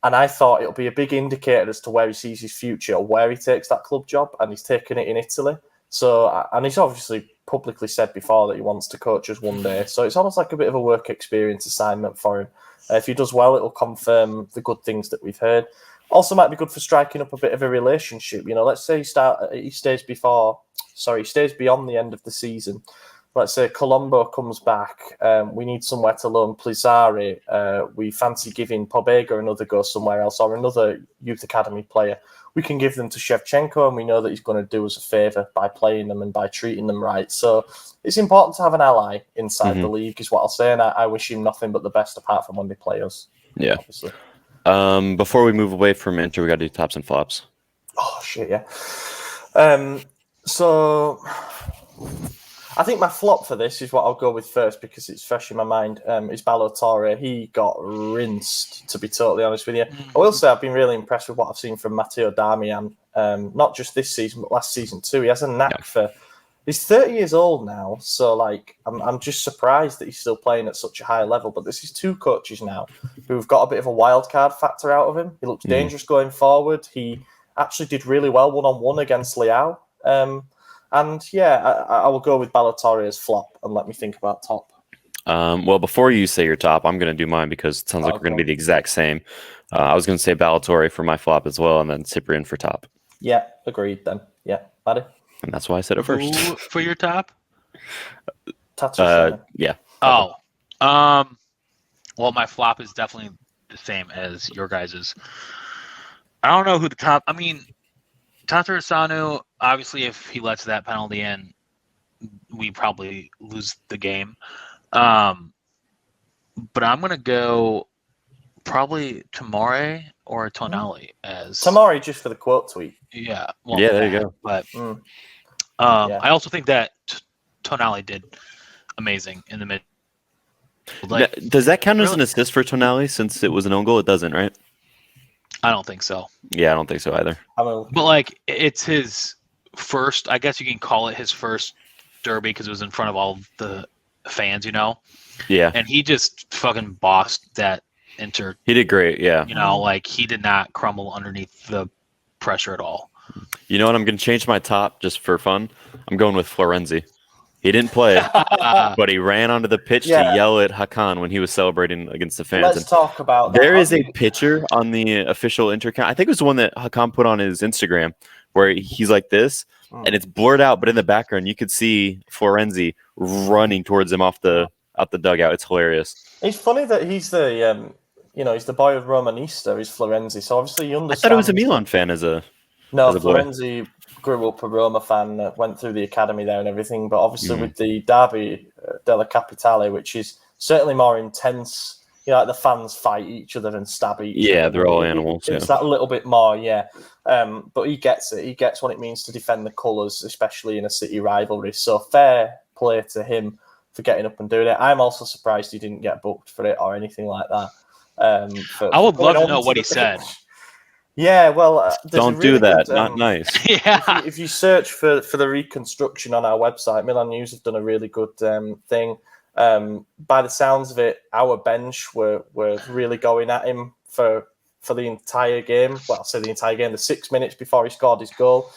and I thought it'll be a big indicator as to where he sees his future or where he takes that club job, and he's taken it in Italy. So, and he's obviously publicly said before that he wants to coach us one day. So it's almost like a bit of a work experience assignment for him. If he does well, it'll confirm the good things that we've heard. Also might be good for striking up a bit of a relationship. Let's say he stays beyond the end of the season. Let's say Colombo comes back. We need somewhere to loan Plizzari. We fancy giving Pobega another go somewhere else or another youth academy player. We can give them to Shevchenko, and we know that he's going to do us a favour by playing them and by treating them right. So it's important to have an ally inside the league, is what I'll say, and I wish him nothing but the best apart from when they play us. Yeah. Obviously. Before we move away from Inter, we got to do tops and flops. Oh, shit, yeah. So I think my flop for this is what I'll go with first because it's fresh in my mind. Is Balotore. He got rinsed, to be totally honest with you. I will say I've been really impressed with what I've seen from Matteo Darmian. Not just this season, but last season too. He has a knack for. He's 30 years old now, so like I'm just surprised that he's still playing at such a high level. But this is two coaches now who've got a bit of a wild card factor out of him. He looks dangerous going forward. He actually did really well one-on-one against Leao. And yeah, I will go with Balotore as flop and let me think about top. Well, before you say your top, I'm going to do mine because it sounds like we're going to be the exact same. I was going to say Balotore for my flop as well, and then Cyprian for top. Yeah, agreed then. Yeah, Maddie? And that's why I said it first. Who for your top? Yeah. Oh. Well, my flop is definitely the same as your guys's. I don't know who the top... I mean, Tatarusanu, obviously, if he lets that penalty in, we probably lose the game. But I'm going to go probably Tomori or Tonali as... Tomori just for the quote tweet. Yeah. Well, yeah, there you go. But I also think that Tonali did amazing in the mid. Like, does that count as an assist for Tonali since it was an own goal? It doesn't, right? I don't think so. Yeah, I don't think so either. But like, it's his first. I guess you can call it his first derby because it was in front of all the fans, you know. Yeah. And he just fucking bossed that Inter. He did great. Yeah. You know, like he did not crumble underneath the pressure at all. You know what? I'm going to change my top just for fun. I'm going with Florenzi. He didn't play, but he ran onto the pitch to yell at Hakan when he was celebrating against the fans. Let's talk about that. There is a picture on the official Inter account. I think it was the one that Hakan put on his Instagram where he's like this, and it's blurred out, but in the background you could see Florenzi running towards him out the dugout. It's hilarious. It's funny that he's the he's the boy of Romanista. He's Florenzi, so obviously you understand. I thought he was a Milan fan as a Florenzi grew up a Roma fan, went through the academy there and everything, but obviously with the Derby della Capitale, which is certainly more intense, like the fans fight each other and stab each other. Yeah, they're all animals. It's that little bit more, but he gets it. He gets what it means to defend the colours, especially in a city rivalry. So fair play to him for getting up and doing it. I'm also surprised he didn't get booked for it or anything like that. I would love to know what he said. Yeah, well, don't do that. Not nice. Yeah. If you search for the reconstruction on our website, Milan News have done a really good thing. By the sounds of it, our bench were really going at him for the entire game. Well, I'll say the entire game, the 6 minutes before he scored his goal.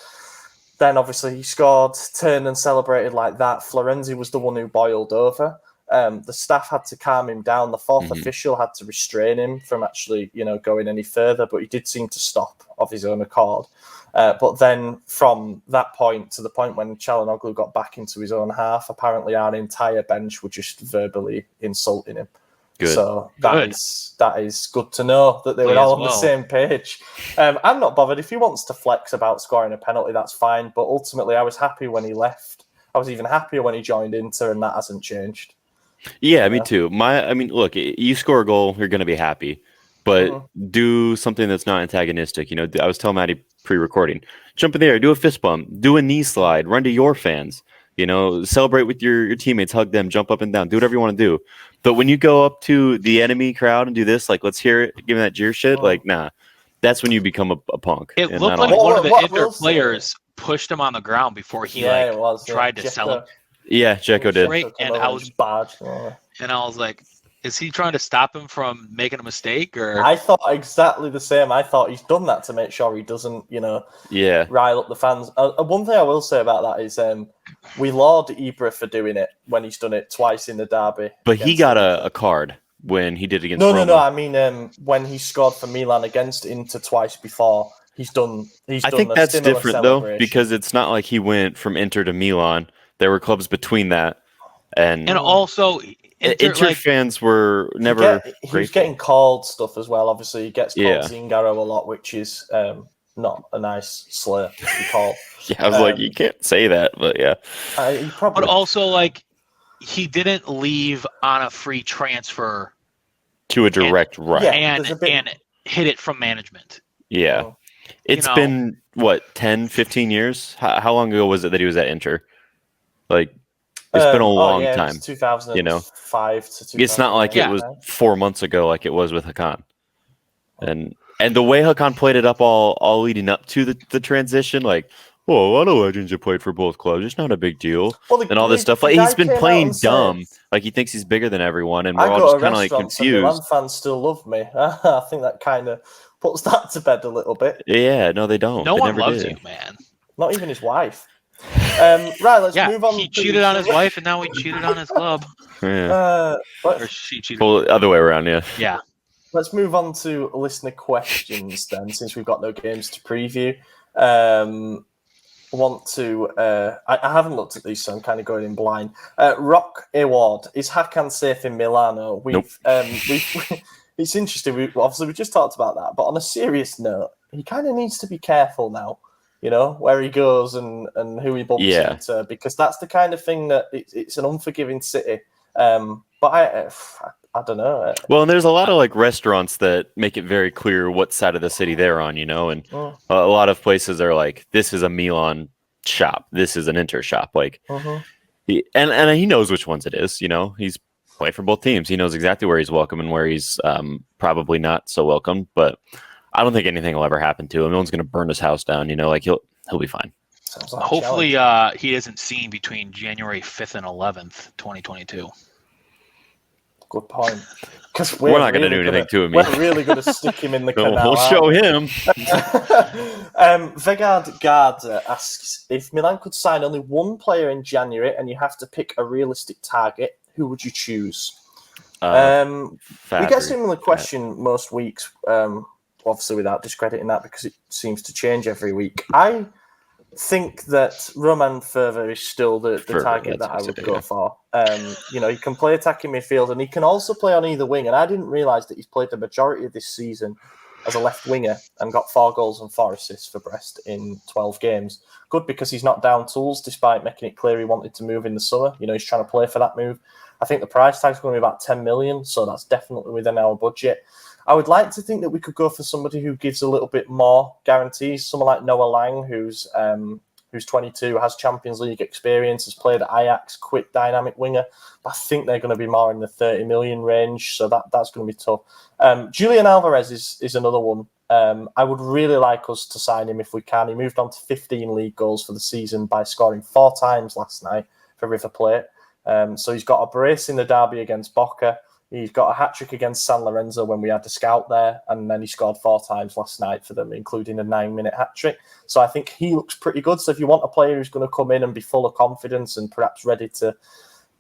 Then obviously he scored, turned and celebrated like that. Florenzi was the one who boiled over. The staff had to calm him down. The fourth official had to restrain him from actually, going any further, but he did seem to stop of his own accord. But then from that point to the point when Çalhanoğlu got back into his own half, apparently our entire bench were just verbally insulting him. Good. So that is good to know that they were all on the same page. I'm not bothered. If he wants to flex about scoring a penalty, that's fine. But ultimately, I was happy when he left. I was even happier when he joined Inter, and that hasn't changed. Yeah, me too. Look, you score a goal, you're going to be happy, but do something that's not antagonistic. I was telling Maddie pre-recording, jump in there, do a fist bump, do a knee slide, run to your fans, celebrate with your teammates, hug them, jump up and down, do whatever you want to do. But when you go up to the enemy crowd and do this, like, let's hear it, give me that jeer shit, like, nah, that's when you become a punk. It looked like one of the Inter players pushed him on the ground before he tried to celebrate. Yeah, Dzeko did. Right, and I was like, is he trying to stop him from making a mistake? Or I thought exactly the same. I thought he's done that to make sure he doesn't, rile up the fans. One thing I will say about that is we laud Ibra for doing it when he's done it twice in the derby. But he got a card when he did against Roma. No. I mean, when he scored for Milan against Inter twice before, I think that's different, though, because it's not like he went from Inter to Milan. There were clubs between that, and also Inter fans were never. He was getting called stuff as well. Obviously, he gets called Zingaro a lot, which is not a nice slur to be called. I was like, you can't say that, but yeah. But also, like, he didn't leave on a free transfer to a direct right, and hit it from management. Yeah, it's been what 10, 15 years. How long ago was it that he was at Inter? Like It's been a long It time. was 2005 to 2000. It's not like it was 4 months ago, like it was with Hakan. And the way Hakan played it up all leading up to the transition, like, oh, a lot of legends have played for both clubs. It's not a big deal. And all this stuff. Like he's been playing dumb. Like he thinks he's bigger than everyone, and we're all just kind of like confused. Milan fans still love me. I think that kind of puts that to bed a little bit. Yeah, no, they don't. No they one never loves did. you, man. Not even his wife. Right, let's move on. He cheated on his wife, and now he cheated on his club. Yeah. Or she cheated. Well, other way around, yeah. Yeah. Let's move on to listener questions then, since we've got no games to preview. I haven't looked at these, so I'm kind of going in blind. Rock Award, is Hakan safe in Milano? Nope. It's interesting. We just talked about that, but on a serious note, he kind of needs to be careful now. You know, where he goes and who he bumps into, because that's the kind of thing that it's an unforgiving city. But I don't know. Well, and there's a lot of like restaurants that make it very clear what side of the city they're on, you know, and a lot of places are like, this is a Milan shop, this is an Inter shop, like, and he knows which ones it is, you know, he's played for both teams, he knows exactly where he's welcome and where he's probably not so welcome, but I don't think anything will ever happen to him. No one's going to burn his house down, you know, like he'll be fine. Like hopefully he isn't seen between January 5th and 11th, 2022. Good point. Because we're not going to do anything to him. We're really going to stick him in the canal. We'll show him. Vegard Garda asks, if Milan could sign only one player in January and you have to pick a realistic target, who would you choose? We get a similar question most weeks, obviously without discrediting that because it seems to change every week. I think that Roman Ferver is still the target that I would go for. You know, he can play attacking midfield and he can also play on either wing. And I didn't realise that he's played the majority of this season as a left winger and got 4 goals and 4 assists for Brest in 12 games. Good, because he's not down tools despite making it clear he wanted to move in the summer. You know, he's trying to play for that move. I think the price tag's going to be about 10 million, so that's definitely within our budget. I would like to think that we could go for somebody who gives a little bit more guarantees. Someone like Noah Lang, who's 22, has Champions League experience, has played at Ajax, quick, dynamic winger. But I think they're going to be more in the 30 million range, so that's going to be tough. Julian Alvarez is another one. I would really like us to sign him if we can. He moved on to 15 league goals for the season by scoring 4 times last night for River Plate. So he's got a brace in the derby against Boca. He's got a hat-trick against San Lorenzo when we had the scout there, and then he scored 4 times last night for them, including a 9-minute hat-trick. So I think he looks pretty good. So if you want a player who's going to come in and be full of confidence and perhaps ready to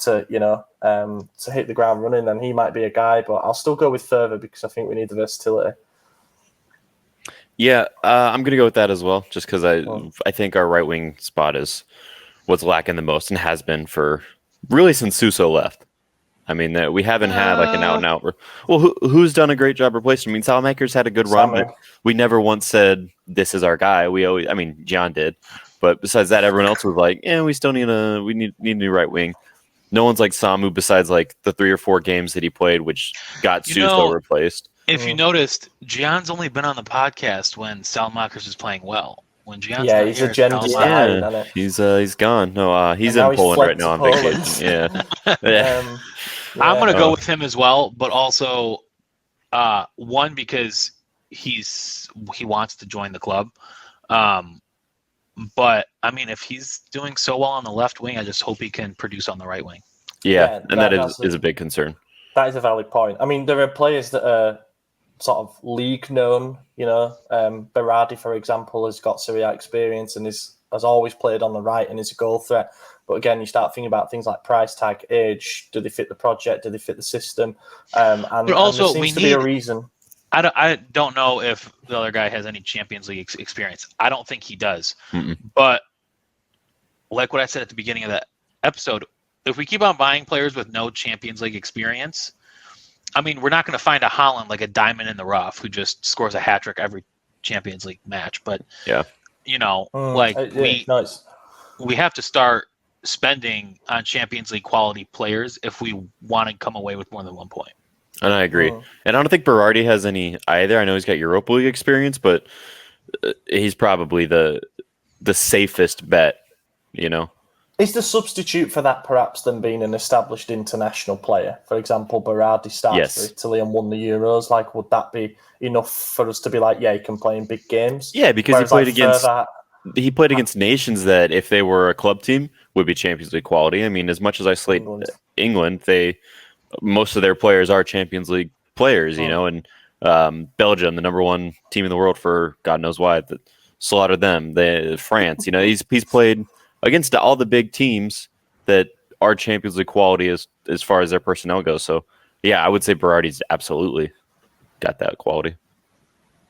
hit the ground running, then he might be a guy. But I'll still go with Ferver because I think we need the versatility. Yeah, I'm going to go with that as well, just because I think our right-wing spot is what's lacking the most and has been for really since Suso left. I mean, we haven't had like an out-and-out. Well, who's done a great job replacing? I mean, Salamaker's had a good run, but we never once said this is our guy. John did, but besides that, everyone else was like, we still need a new right wing. No one's like Samu besides like the 3 or 4 games that he played, which got Suso replaced. If you noticed, John's only been on the podcast when Salamaker's is playing well. When John's he's a he's gone. No, he's in Poland right now on vacation. Yeah. I'm going to go with him as well, but also one because he wants to join the club. But I mean, if he's doing so well on the left wing, I just hope he can produce on the right wing. Yeah, and that is a big concern. That is a valid point. I mean, there are players that are sort of league known, you know. Berardi, for example, has got Serie A experience and has always played on the right and is a goal threat. But again, you start thinking about things like price tag, age, do they fit the project, do they fit the system? And also, there seems to be a reason. I don't know if the other guy has any Champions League experience. I don't think he does. Mm-mm. But like what I said at the beginning of the episode, if we keep on buying players with no Champions League experience, I mean, we're not going to find a Holland like a diamond in the rough who just scores a hat trick every Champions League match. But we have to start spending on Champions League quality players if we want to come away with more than 1 point. And I agree. And I don't think Berardi has any either. I know he's got Europa League experience, but he's probably the safest bet, you know. Is the substitute for that perhaps them being an established international player? For example, Berardi starts for Italy and won the Euros. Like, would that be enough for us to be like, yeah, he can play in big games? Yeah, because Whereas, he played against nations that, if they were a club team, would be Champions League quality. I mean, as much as I slate England, most of their players are Champions League players, you know, and Belgium, the number one team in the world for God knows why, that slaughtered them. France, you know, he's played against all the big teams that are Champions League quality as far as their personnel goes. So, yeah, I would say Berardi's absolutely got that quality.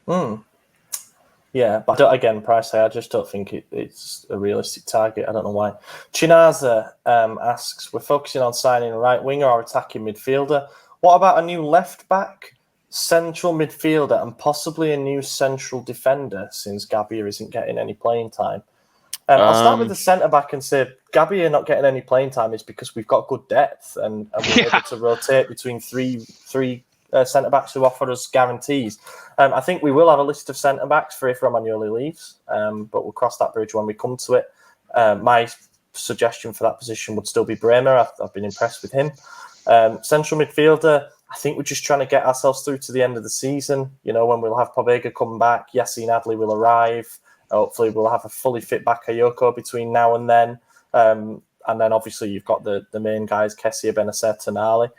Yeah, but again, Price, I just don't think it's a realistic target. I don't know why. Chinaza asks, we're focusing on signing a right winger or attacking midfielder. What about a new left back, central midfielder, and possibly a new central defender, since Gabia isn't getting any playing time? I'll start with the centre back and say Gabia not getting any playing time is because we've got good depth and we're able to rotate between three centre backs who offer us guarantees. I think we will have a list of centre backs for if Romagnoli leaves, but we'll cross that bridge when we come to it. My suggestion for that position would still be Bremer. I've been impressed with him. Central midfielder, I think we're just trying to get ourselves through to the end of the season. You know, when we'll have Pobega come back, Yassine Adli will arrive. Hopefully, we'll have a fully fit Bakayoko between now and then. And then, obviously, you've got the main guys, Kessie, Benacer, Tonali.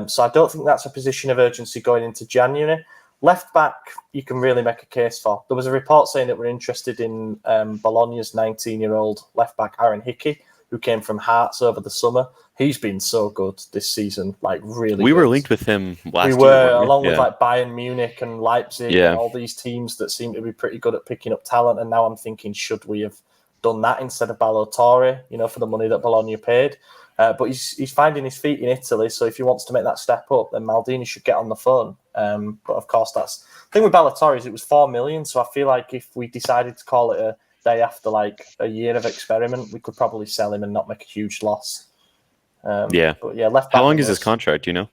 So I don't think that's a position of urgency going into January. Left back, you can really make a case for. There was a report saying that we're interested in Bologna's 19-year-old left back, Aaron Hickey, who came from Hearts over the summer. He's been so good this season, like really We good. were linked with him last year. We were, along with like Bayern Munich and Leipzig Yeah. and all these teams that seem to be pretty good at picking up talent. And now I'm thinking, should we have done that instead of Ballo-Torre, you know, for the money that Bologna paid? But he's finding his feet in Italy, so if he wants to make that step up, then Maldini should get on the phone. But of course, that's the thing with Ballo-Torre is it was 4 million, so I feel like if we decided to call it a day after like a year of experiment, we could probably sell him and not make a huge loss. But yeah, left back. How long is his contract? Do you know?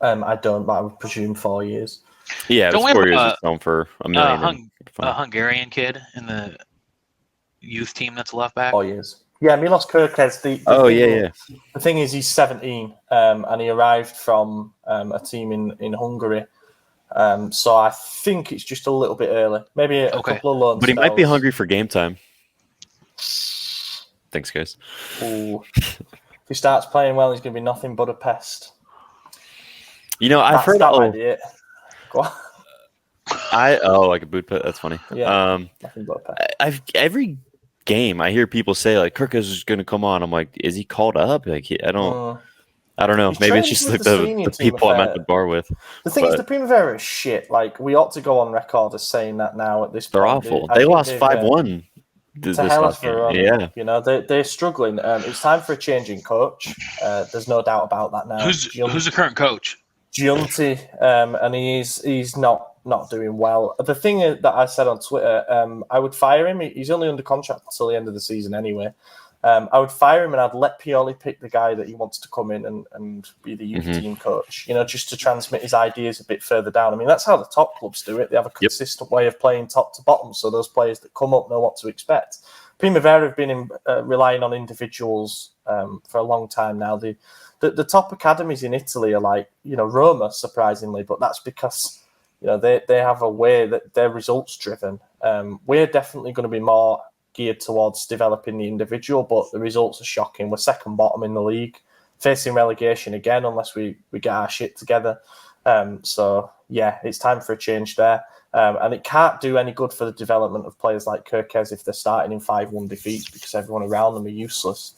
I don't, but I would presume 4 years. Yeah, it was 4 years. It's on for $1 million. A Hungarian kid in the youth team that's left back. 4 years. Yeah, Milos Kerkez. The thing is, he's 17, and he arrived from a team in Hungary. So I think it's just a little bit early. Maybe a couple of loans. But he might be hungry for game time. Thanks, guys. Ooh. If he starts playing well, he's going to be nothing but a pest. You know, I've heard. That might be it. Go on. Like a boot put. That's funny. Yeah, nothing but a pest. Every game I hear people say like Kirkus is going to come on. I'm like, is he called up? Like, I don't know. Maybe it's just like the people I'm at the bar with. The thing is, the Primavera is shit. Like, we ought to go on record as saying that now at this point. They're awful. They lost 5-1. This last game. Yeah, you know they're struggling. It's time for a change in coach. There's no doubt about that now. Who's the current coach? Giunti, and he's not doing well. The thing that I said on Twitter, I would fire him. He's only under contract until the end of the season anyway. I would fire him and I'd let Pioli pick the guy that he wants to come in and be the youth team coach, you know, just to transmit his ideas a bit further down. I mean, that's how the top clubs do it. They have a consistent way of playing top to bottom, so those players that come up know what to expect. Primavera have been relying on individuals for a long time now. The top academies in Italy are like, you know, Roma, surprisingly, but that's because, you know, they have a way that they're results driven. We're definitely going to be more geared towards developing the individual, but the results are shocking. We're second bottom in the league, facing relegation again unless we get our shit together. So yeah, it's time for a change there. And it can't do any good for the development of players like Kerkez if they're starting in 5-1 defeats because everyone around them are useless.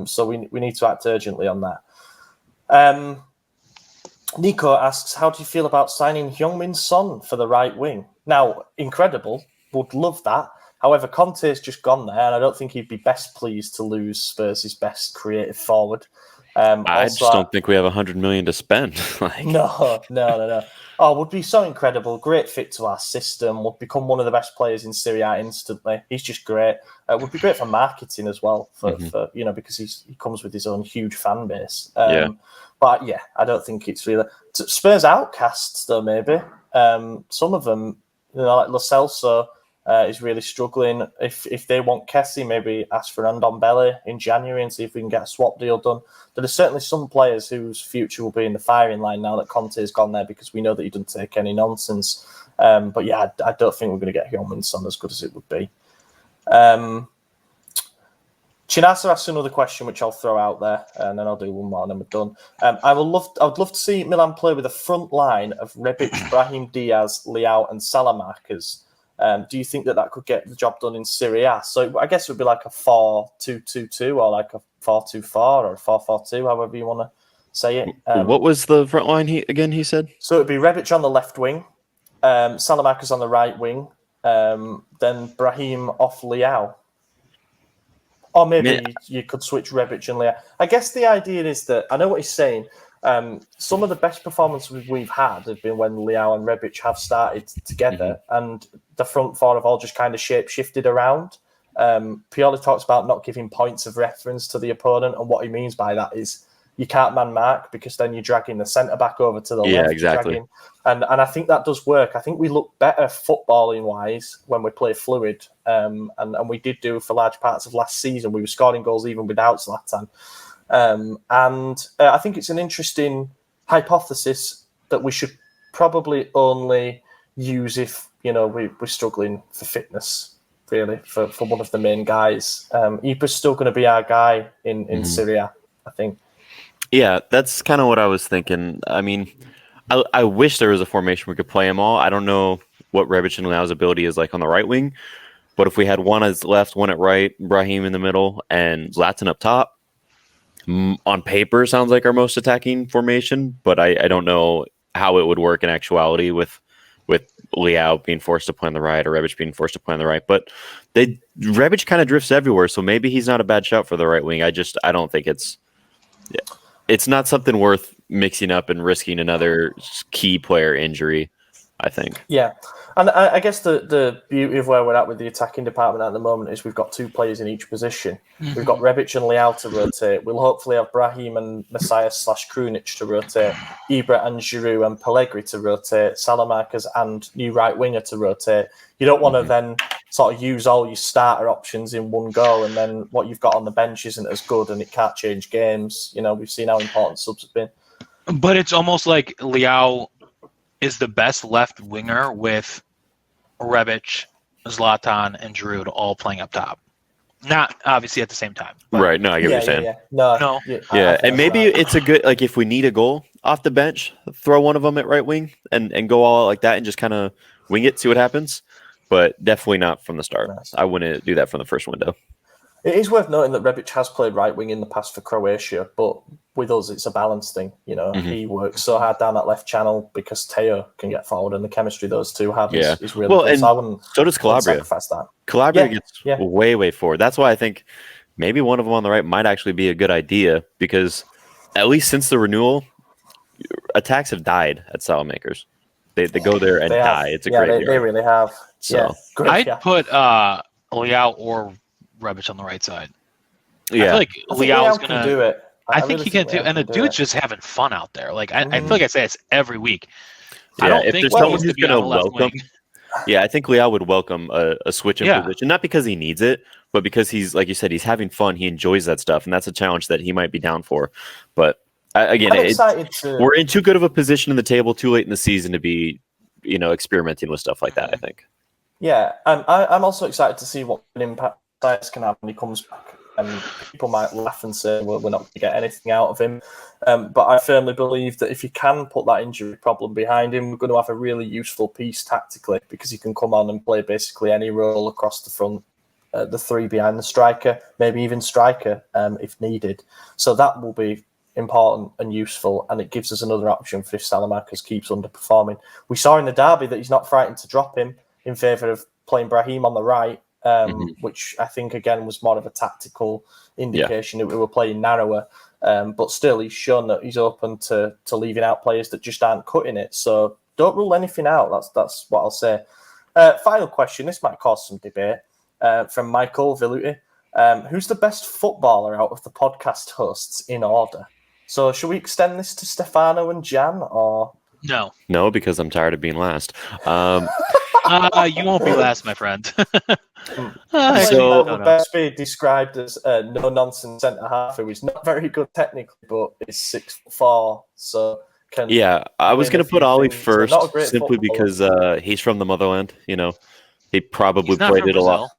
So we need to act urgently on that. Nico asks, how do you feel about signing Heung-min Son for the right wing? Now, incredible. Would love that. However, Conte's just gone there, and I don't think he'd be best pleased to lose Spurs' best creative forward. I just don't think we have 100 million to spend. No. Oh, would be so incredible. Great fit to our system. Would become one of the best players in Serie A instantly. He's just great. Would be great for marketing as well, for you know, because he comes with his own huge fan base. But yeah, I don't think it's really Spurs outcasts though. Maybe some of them, you know, like Lo Celso. is really struggling. If they want Kessie, maybe ask for Ndombele in January and see if we can get a swap deal done. There are certainly some players whose future will be in the firing line now that Conte has gone there, because we know that he doesn't take any nonsense. But yeah, I don't think we're going to get Heung-min-son as good as it would be. Chinasa asks another question, which I'll throw out there, and then I'll do one more, and then we're done. I would love to see Milan play with a front line of Rebic, Brahim Diaz, Leao, and Salamakers. Do you think that could get the job done in Serie A? So I guess it would be like a 4-2-2-2 or like a 4-2-4 or a 4-4-2, however you want to say it. What was the front line he said? So it would be Rebic on the left wing, Salamakers on the right wing, then Brahim off Leao. Or maybe you could switch Rebic and Leao. I guess the idea is that, I know what he's saying, some of the best performances we've had have been when Leao and Rebic have started together, and the front four have all just kind of shape-shifted around. Pioli talks about not giving points of reference to the opponent, and what he means by that is you can't man-mark, because then you're dragging the centre-back over to the left. Yeah, exactly. And I think that does work. I think we look better footballing-wise when we play fluid, and we did do for large parts of last season. We were scoring goals even without Zlatan. And I think it's an interesting hypothesis that we should probably only use if, we're struggling for fitness, really, for one of the main guys. Ibra's still going to be our guy in Serie A, I think. Yeah, that's kind of what I was thinking. I mean, I wish there was a formation we could play them all. I don't know what Rebic and Leao's ability is like on the right wing, but if we had one as left, one at right, Brahim in the middle, and Zlatan up top, on paper sounds like our most attacking formation, but I don't know how it would work in actuality with Leao being forced to play on the right or Rebic being forced to play on the right. But Rebic kind of drifts everywhere, so maybe he's not a bad shout for the right wing. I don't think it's not something worth mixing up and risking another key player injury, I think. Yeah. And I guess the beauty of where we're at with the attacking department at the moment is we've got two players in each position. We've got Rebic and Leao to rotate. We'll hopefully have Brahim and Messias/Krunic to rotate, Ibra and Giroud and Pellegrini to rotate, Salamakers and new right winger to rotate. You don't want to then sort of use all your starter options in one go, and then what you've got on the bench isn't as good and it can't change games. We've seen how important subs have been. But it's almost like Leao is the best left winger with Rebic, Zlatan, and Giroud all playing up top. Not obviously at the same time. Right. No, I get what you're saying. Yeah. No. Yeah, and maybe it's a good, like, if we need a goal off the bench, throw one of them at right wing and go all out like that and just kind of wing it, see what happens. But definitely not from the start. I wouldn't do that from the first window. It is worth noting that Rebic has played right wing in the past for Croatia, but with us, it's a balance thing. He works so hard down that left channel because Teo can get forward, and the chemistry those two have is really good. And so does Calabria. Calabria gets way, way forward. That's why I think maybe one of them on the right might actually be a good idea, because at least since the renewal, attacks have died at Salamakers. They go there and die. It's a great they really have. So I'd put Leao or Rebic on the right side. I feel like Leao's going to do it. I think he can too. And the dude's just having fun out there. Like I feel like I say this every week. I don't think someone who's going to welcome. Yeah, I think Leao would welcome a switch in position, not because he needs it, but because he's, like you said, he's having fun. He enjoys that stuff, and that's a challenge that he might be down for. But again, we're in too good of a position in the table too late in the season to be, experimenting with stuff like that, I think. Yeah, I'm also excited to see what an impact Dias can have when he comes back. And people might laugh and say, well, we're not going to get anything out of him. But I firmly believe that if you can put that injury problem behind him, we're going to have a really useful piece tactically, because he can come on and play basically any role across the front, the three behind the striker, maybe even striker if needed. So that will be important and useful, and it gives us another option for if Salamakers keeps underperforming. We saw in the derby that he's not frightened to drop him in favour of playing Brahim on the right, which I think, again, was more of a tactical indication that we were playing narrower. But still, he's shown that he's open to leaving out players that just aren't cutting it. So don't rule anything out. That's what I'll say. Final question. This might cause some debate from Michael Villuti. Who's the best footballer out of the podcast hosts in order? So should we extend this to Stefano and Jan, or... No. No, because I'm tired of being last. You won't be last, my friend. So- would best be described as a no-nonsense centre-half who is not very good technically, but is 6'4", so can... Yeah, I was win going a to put few Ollie things. first Not a great simply footballer. because he's from the motherland. He probably He's not played from it a lot. Brazil.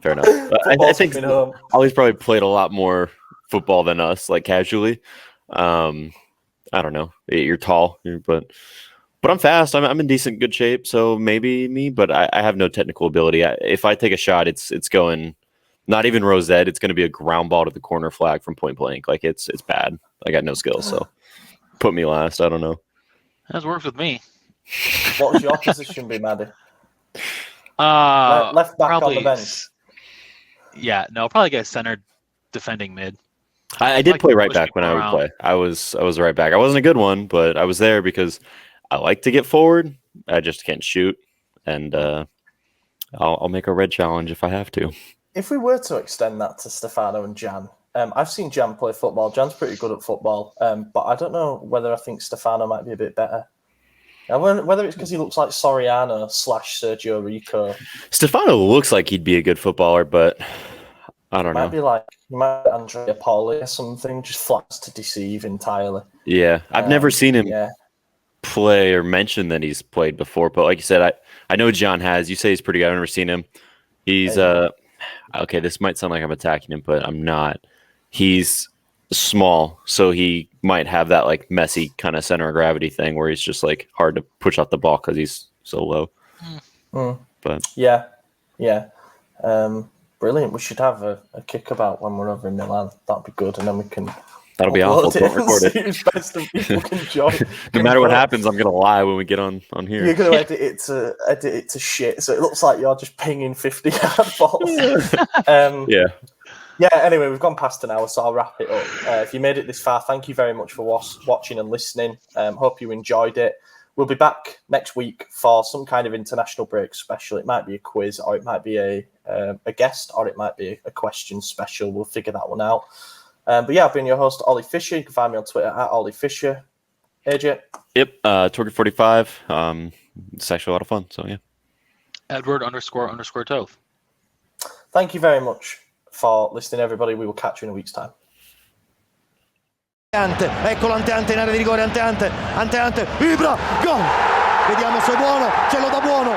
Fair enough. I Football's think coming home. Ollie's probably played a lot more football than us, like casually. I don't know. You're tall, but I'm fast. I'm in decent good shape, so maybe me. But I have no technical ability. If I take a shot, it's going not even rosette. It's going to be a ground ball to the corner flag from point blank. Like it's bad. I got no skills, so put me last. I don't know. That works with me. What would your position be, Maddie? Left Left back on the bench. Yeah, no, probably get center defending mid. I did like play to right push back when people I would around. play. I was right back. I wasn't a good one, but I was there because I like to get forward. I just can't shoot, and I'll make a red challenge if I have to. If we were to extend that to Stefano and Jan, I've seen Jan play football. Jan's pretty good at football, but I don't know whether I think Stefano might be a bit better. Whether it's because he looks like Soriano / Sergio Rico. Stefano looks like he'd be a good footballer, but I don't know. He might be Andrea Pauli or something, just flats to deceive entirely. Yeah, I've never seen him Yeah. play or mention that he's played before, but like you said, I know John has. You say he's pretty good. I've never seen him. He's okay. This might sound like I'm attacking him, but I'm not. He's small, so he might have that like messy kind of center of gravity thing where he's just like hard to push out the ball because he's so low. But yeah. Brilliant. We should have a kickabout when we're over in Milan. That'd be good, and then we can. that'll be awful. Don't record it. Who's best and people can join. No matter what happens, I'm gonna lie when we get on here. You're going to edit it to shit, so it looks like you're just pinging 50-yard balls. Yeah, anyway, we've gone past an hour, so I'll wrap it up. If you made it this far, thank you very much for watching and listening. Hope you enjoyed it. We'll be back next week for some kind of international break special. It might be a quiz, or it might be a guest, or it might be a question special. We'll figure that one out. But yeah, I've been your host, Ollie Fisher. You can find me on Twitter at Ollie Fisher. AJ? Yep, Torque45. It's actually a lot of fun, so yeah. Edward__Tove. Thank you very much for listening, everybody. We will catch you in a week's time. Eccolo Ante in area di rigore, Ante, Ibra, gol! Vediamo se è buono, ce lo dà buono,